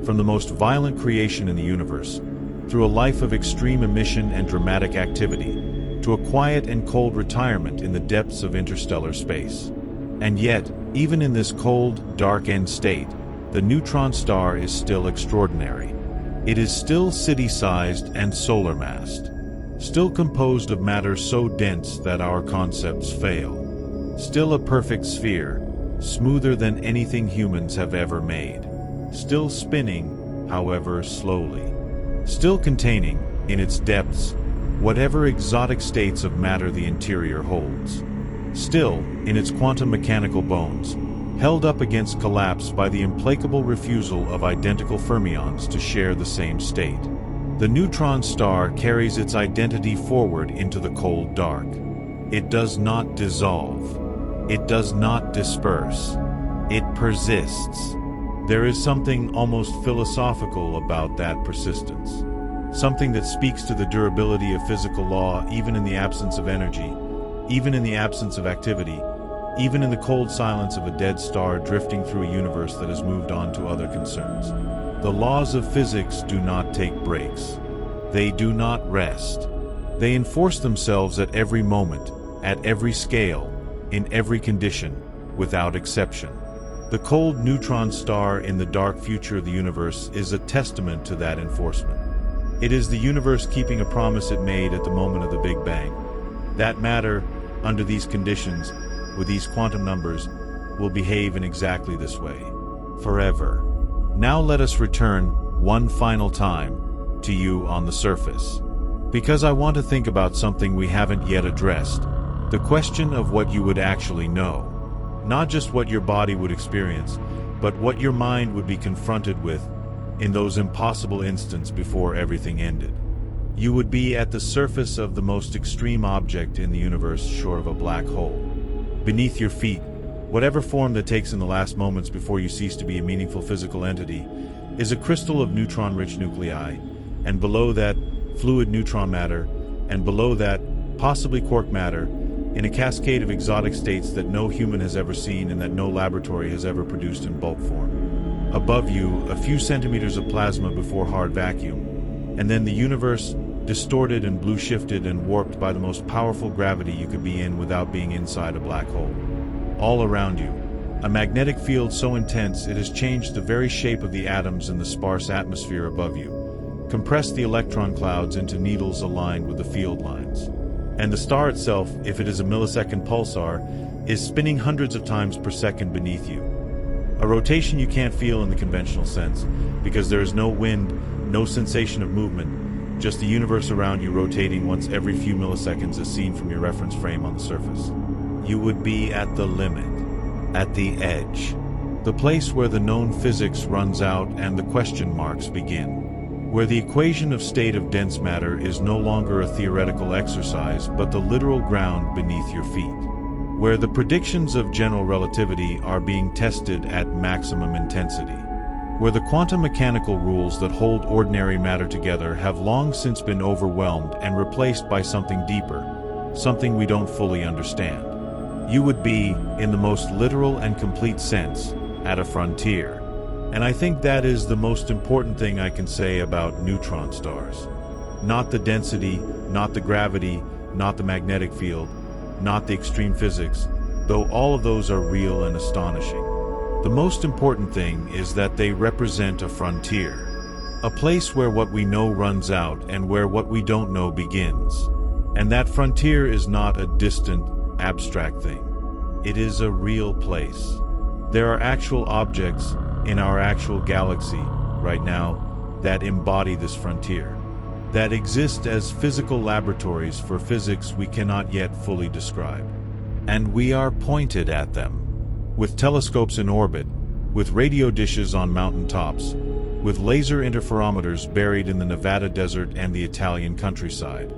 From the most violent creation in the universe, through a life of extreme emission and dramatic activity, to a quiet and cold retirement in the depths of interstellar space. And yet, even in this cold, dark end state, the neutron star is still extraordinary. It is still city-sized and solar-massed. Still composed of matter so dense that our concepts fail. Still a perfect sphere, smoother than anything humans have ever made. Still spinning, however slowly. Still containing, in its depths, whatever exotic states of matter the interior holds. Still, in its quantum mechanical bones, held up against collapse by the implacable refusal of identical fermions to share the same state. The neutron star carries its identity forward into the cold dark. It does not dissolve. It does not disperse. It persists. There is something almost philosophical about that persistence. Something that speaks to the durability of physical law even in the absence of energy, even in the absence of activity, even in the cold silence of a dead star drifting through a universe that has moved on to other concerns. The laws of physics do not take breaks. They do not rest. They enforce themselves at every moment, at every scale, in every condition, without exception. The cold neutron star in the dark future of the universe is a testament to that enforcement. It is the universe keeping a promise it made at the moment of the Big Bang. That matter, under these conditions, with these quantum numbers, will behave in exactly this way. Forever. Now let us return, one final time, to you on the surface. Because I want to think about something we haven't yet addressed. The question of what you would actually know. Not just what your body would experience, but what your mind would be confronted with in those impossible instants before everything ended. You would be at the surface of the most extreme object in the universe short of a black hole. Beneath your feet, whatever form that takes in the last moments before you cease to be a meaningful physical entity, is a crystal of neutron-rich nuclei, and below that, fluid neutron matter, and below that, possibly quark matter, in a cascade of exotic states that no human has ever seen and that no laboratory has ever produced in bulk form. Above you, a few centimeters of plasma before hard vacuum, and then the universe, distorted and blue-shifted and warped by the most powerful gravity you could be in without being inside a black hole. All around you, a magnetic field so intense it has changed the very shape of the atoms in the sparse atmosphere above you, compressed the electron clouds into needles aligned with the field lines. And the star itself, if it is a millisecond pulsar, is spinning hundreds of times per second beneath you. A rotation you can't feel in the conventional sense, because there is no wind, no sensation of movement, just the universe around you rotating once every few milliseconds as seen from your reference frame on the surface. You would be at the limit, at the edge, the place where the known physics runs out and the question marks begin, where the equation of state of dense matter is no longer a theoretical exercise but the literal ground beneath your feet, where the predictions of general relativity are being tested at maximum intensity, where the quantum mechanical rules that hold ordinary matter together have long since been overwhelmed and replaced by something deeper, something we don't fully understand. You would be, in the most literal and complete sense, at a frontier. And I think that is the most important thing I can say about neutron stars. Not the density, not the gravity, not the magnetic field, not the extreme physics, though all of those are real and astonishing. The most important thing is that they represent a frontier, a place where what we know runs out and where what we don't know begins. And that frontier is not a distant, abstract thing. It is a real place. There are actual objects in our actual galaxy right now that embody this frontier, that exist as physical laboratories for physics we cannot yet fully describe. And we are pointed at them. With telescopes in orbit, with radio dishes on mountain tops, with laser interferometers buried in the Nevada desert and the Italian countryside.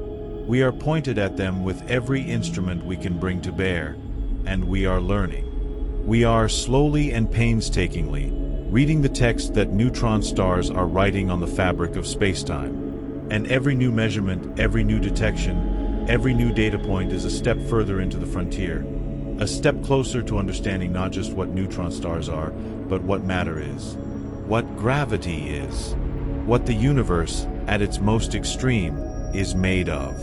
We are pointed at them with every instrument we can bring to bear, and we are learning. We are slowly and painstakingly reading the text that neutron stars are writing on the fabric of spacetime. And every new measurement, every new detection, every new data point is a step further into the frontier. A step closer to understanding not just what neutron stars are, but what matter is, what gravity is, what the universe, at its most extreme, is made of.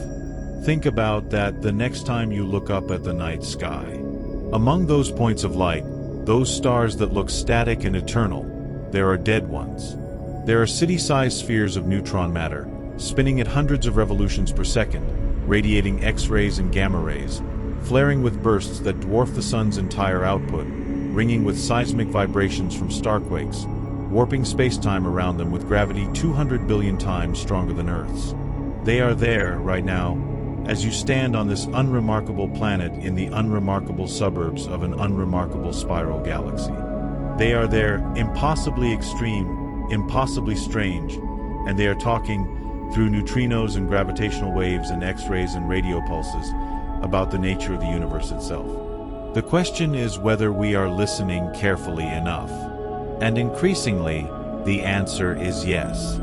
Think about that the next time you look up at the night sky. Among those points of light, those stars that look static and eternal, there are dead ones. There are city-sized spheres of neutron matter, spinning at hundreds of revolutions per second, radiating X-rays and gamma rays, flaring with bursts that dwarf the sun's entire output, ringing with seismic vibrations from starquakes, warping space-time around them with gravity 200 billion times stronger than Earth's. They are there, right now, as you stand on this unremarkable planet in the unremarkable suburbs of an unremarkable spiral galaxy. They are there, impossibly extreme, impossibly strange, and they are talking through neutrinos and gravitational waves and X-rays and radio pulses about the nature of the universe itself. The question is whether we are listening carefully enough. And increasingly, the answer is yes.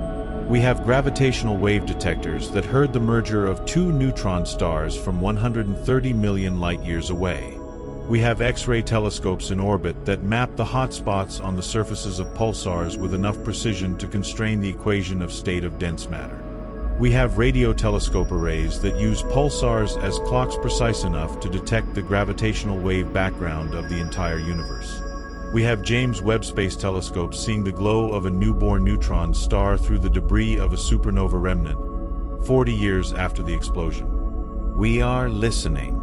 We have gravitational wave detectors that heard the merger of two neutron stars from 130 million light-years away. We have X-ray telescopes in orbit that map the hotspots on the surfaces of pulsars with enough precision to constrain the equation of state of dense matter. We have radio telescope arrays that use pulsars as clocks precise enough to detect the gravitational wave background of the entire universe. We have James Webb Space Telescope seeing the glow of a newborn neutron star through the debris of a supernova remnant, 40 years after the explosion. We are listening,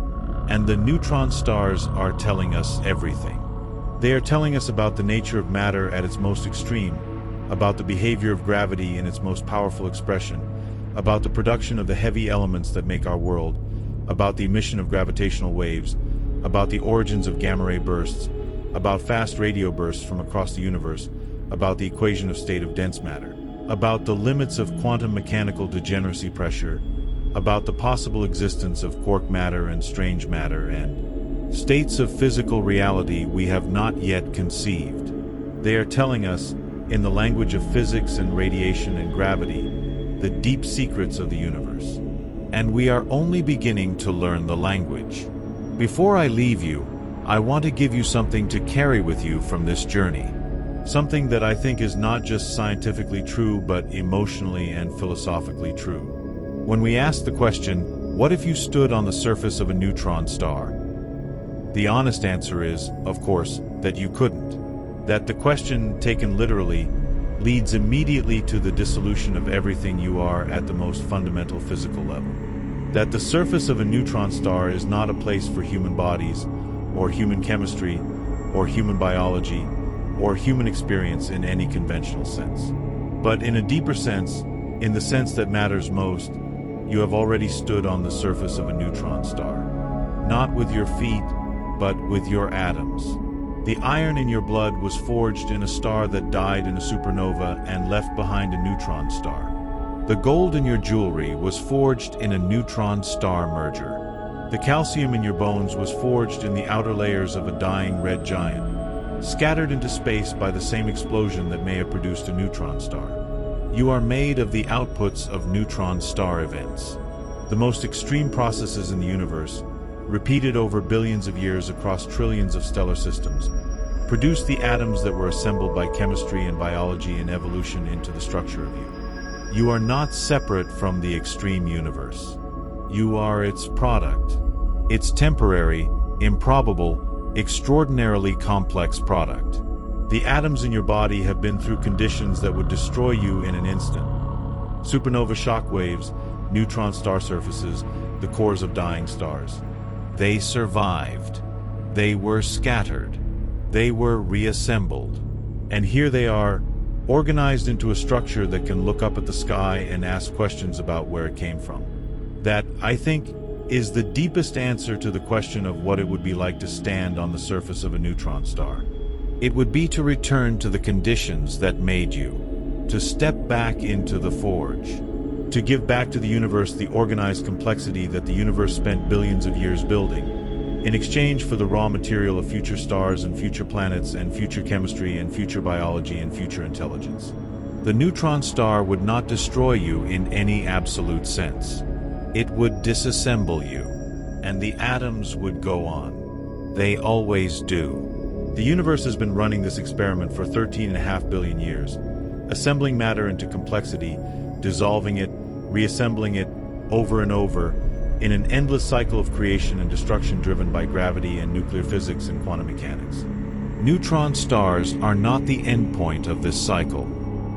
and the neutron stars are telling us everything. They are telling us about the nature of matter at its most extreme, about the behavior of gravity in its most powerful expression, about the production of the heavy elements that make our world, about the emission of gravitational waves, about the origins of gamma-ray bursts, about fast radio bursts from across the universe, about the equation of state of dense matter, about the limits of quantum mechanical degeneracy pressure, about the possible existence of quark matter and strange matter and states of physical reality we have not yet conceived. They are telling us, in the language of physics and radiation and gravity, the deep secrets of the universe. And we are only beginning to learn the language. Before I leave you, I want to give you something to carry with you from this journey. Something that I think is not just scientifically true, but emotionally and philosophically true. When we ask the question, what if you stood on the surface of a neutron star? The honest answer is, of course, that you couldn't. That the question, taken literally, leads immediately to the dissolution of everything you are at the most fundamental physical level. That the surface of a neutron star is not a place for human bodies, or human chemistry, or human biology, or human experience in any conventional sense. But in a deeper sense, in the sense that matters most, you have already stood on the surface of a neutron star. Not with your feet, but with your atoms. The iron in your blood was forged in a star that died in a supernova and left behind a neutron star. The gold in your jewelry was forged in a neutron-star merger. The calcium in your bones was forged in the outer layers of a dying red giant, scattered into space by the same explosion that may have produced a neutron star. You are made of the outputs of neutron star events. The most extreme processes in the universe, repeated over billions of years across trillions of stellar systems, produce the atoms that were assembled by chemistry and biology and evolution into the structure of you. You are not separate from the extreme universe. You are its product. Its temporary, improbable, extraordinarily complex product. The atoms in your body have been through conditions that would destroy you in an instant. Supernova shock waves, neutron star surfaces, the cores of dying stars. They survived. They were scattered. They were reassembled. And here they are, organized into a structure that can look up at the sky and ask questions about where it came from. That, I think, is the deepest answer to the question of what it would be like to stand on the surface of a neutron star. It would be to return to the conditions that made you, to step back into the forge, to give back to the universe the organized complexity that the universe spent billions of years building, in exchange for the raw material of future stars and future planets and future chemistry and future biology and future intelligence. The neutron star would not destroy you in any absolute sense. It would disassemble you, and the atoms would go on. They always do. The universe has been running this experiment for 13.5 billion years, assembling matter into complexity, dissolving it, reassembling it, over and over, in an endless cycle of creation and destruction driven by gravity and nuclear physics and quantum mechanics. Neutron stars are not the endpoint of this cycle.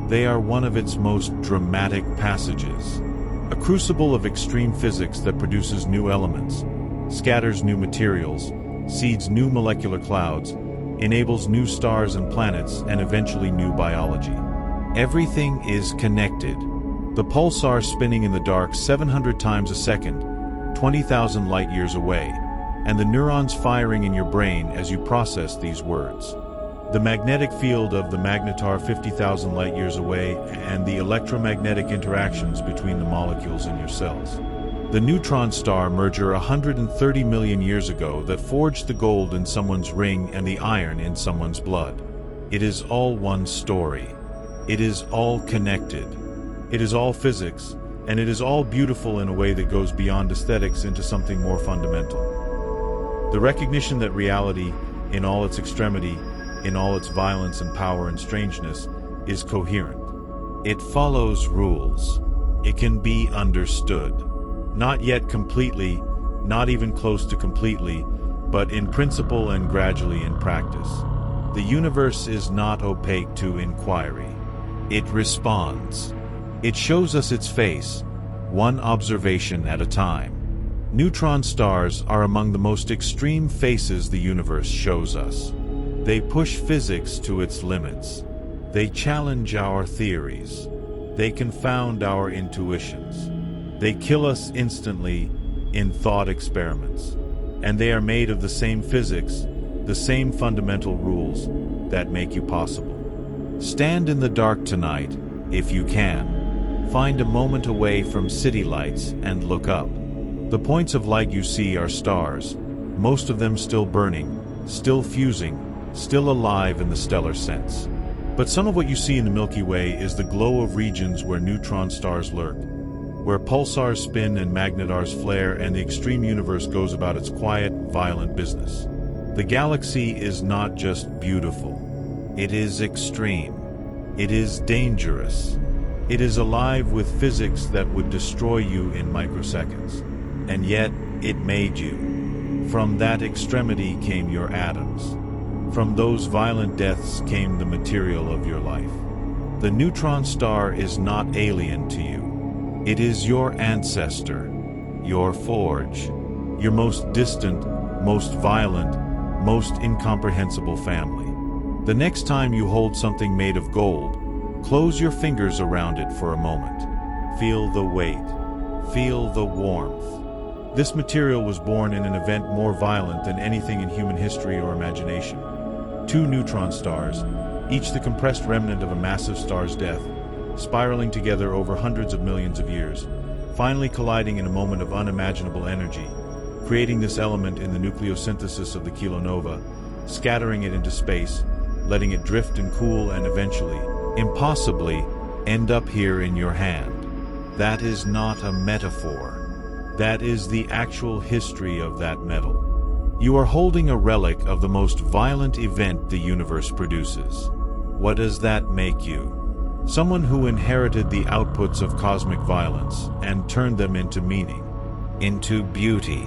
They are one of its most dramatic passages. A crucible of extreme physics that produces new elements, scatters new materials, seeds new molecular clouds, enables new stars and planets and eventually new biology. Everything is connected. The pulsar spinning in the dark 700 times a second, 20,000 light-years away, and the neurons firing in your brain as you process these words. The magnetic field of the magnetar 50,000 light-years away, and the electromagnetic interactions between the molecules in your cells. The neutron star merger 130 million years ago that forged the gold in someone's ring and the iron in someone's blood. It is all one story. It is all connected. It is all physics, and it is all beautiful in a way that goes beyond aesthetics into something more fundamental. The recognition that reality, in all its extremity, in all its violence and power and strangeness, is coherent. It follows rules. It can be understood. Not yet completely, not even close to completely, but in principle and gradually in practice. The universe is not opaque to inquiry. It responds. It shows us its face, one observation at a time. Neutron stars are among the most extreme faces the universe shows us. They push physics to its limits. They challenge our theories. They confound our intuitions. They kill us instantly in thought experiments. And they are made of the same physics, the same fundamental rules that make you possible. Stand in the dark tonight, if you can. Find a moment away from city lights and look up. The points of light you see are stars, most of them still burning, still fusing, still alive in the stellar sense. But some of what you see in the Milky Way is the glow of regions where neutron stars lurk, where pulsars spin and magnetars flare and the extreme universe goes about its quiet, violent business. The galaxy is not just beautiful. It is extreme. It is dangerous. It is alive with physics that would destroy you in microseconds. And yet, it made you. From that extremity came your atoms. From those violent deaths came the material of your life. The neutron star is not alien to you. It is your ancestor, your forge, your most distant, most violent, most incomprehensible family. The next time you hold something made of gold, close your fingers around it for a moment. Feel the weight. Feel the warmth. This material was born in an event more violent than anything in human history or imagination. Two neutron stars, each the compressed remnant of a massive star's death, spiraling together over hundreds of millions of years, finally colliding in a moment of unimaginable energy, creating this element in the nucleosynthesis of the kilonova, scattering it into space, letting it drift and cool and eventually, impossibly, end up here in your hand. That is not a metaphor. That is the actual history of that metal. You are holding a relic of the most violent event the universe produces. What does that make you? Someone who inherited the outputs of cosmic violence and turned them into meaning, into beauty,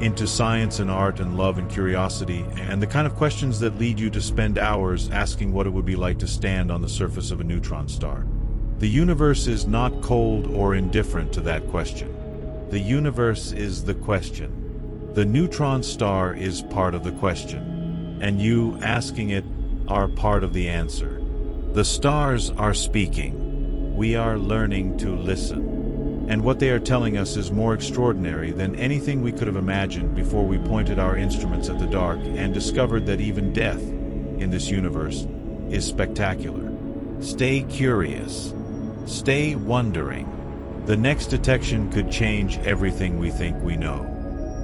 into science and art and love and curiosity, and the kind of questions that lead you to spend hours asking what it would be like to stand on the surface of a neutron star. The universe is not cold or indifferent to that question. The universe is the question. The neutron star is part of the question, and you, asking it, are part of the answer. The stars are speaking. We are learning to listen. And what they are telling us is more extraordinary than anything we could have imagined before we pointed our instruments at the dark and discovered that even death, in this universe, is spectacular. Stay curious. Stay wondering. The next detection could change everything we think we know.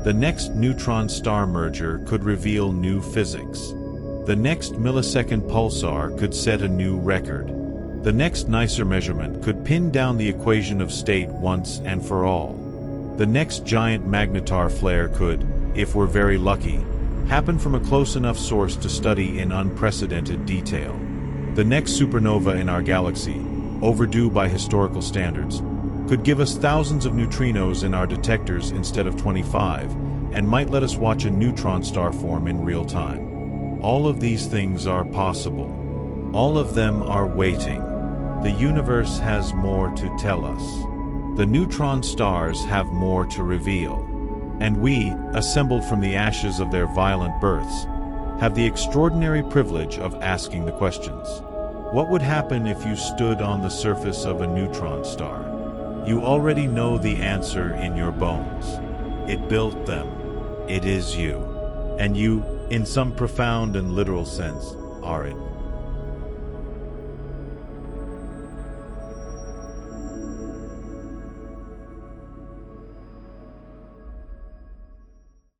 The next neutron-star merger could reveal new physics. The next millisecond pulsar could set a new record. The next nicer measurement could pin down the equation of state once and for all. The next giant magnetar flare could, if we're very lucky, happen from a close enough source to study in unprecedented detail. The next supernova in our galaxy, overdue by historical standards, could give us thousands of neutrinos in our detectors instead of 25, and might let us watch a neutron star form in real time. All of these things are possible. All of them are waiting. The universe has more to tell us. The neutron stars have more to reveal. And we, assembled from the ashes of their violent births, have the extraordinary privilege of asking the questions. What would happen if you stood on the surface of a neutron star? You already know the answer in your bones. It built them. It is you. And you, in some profound and literal sense, are it.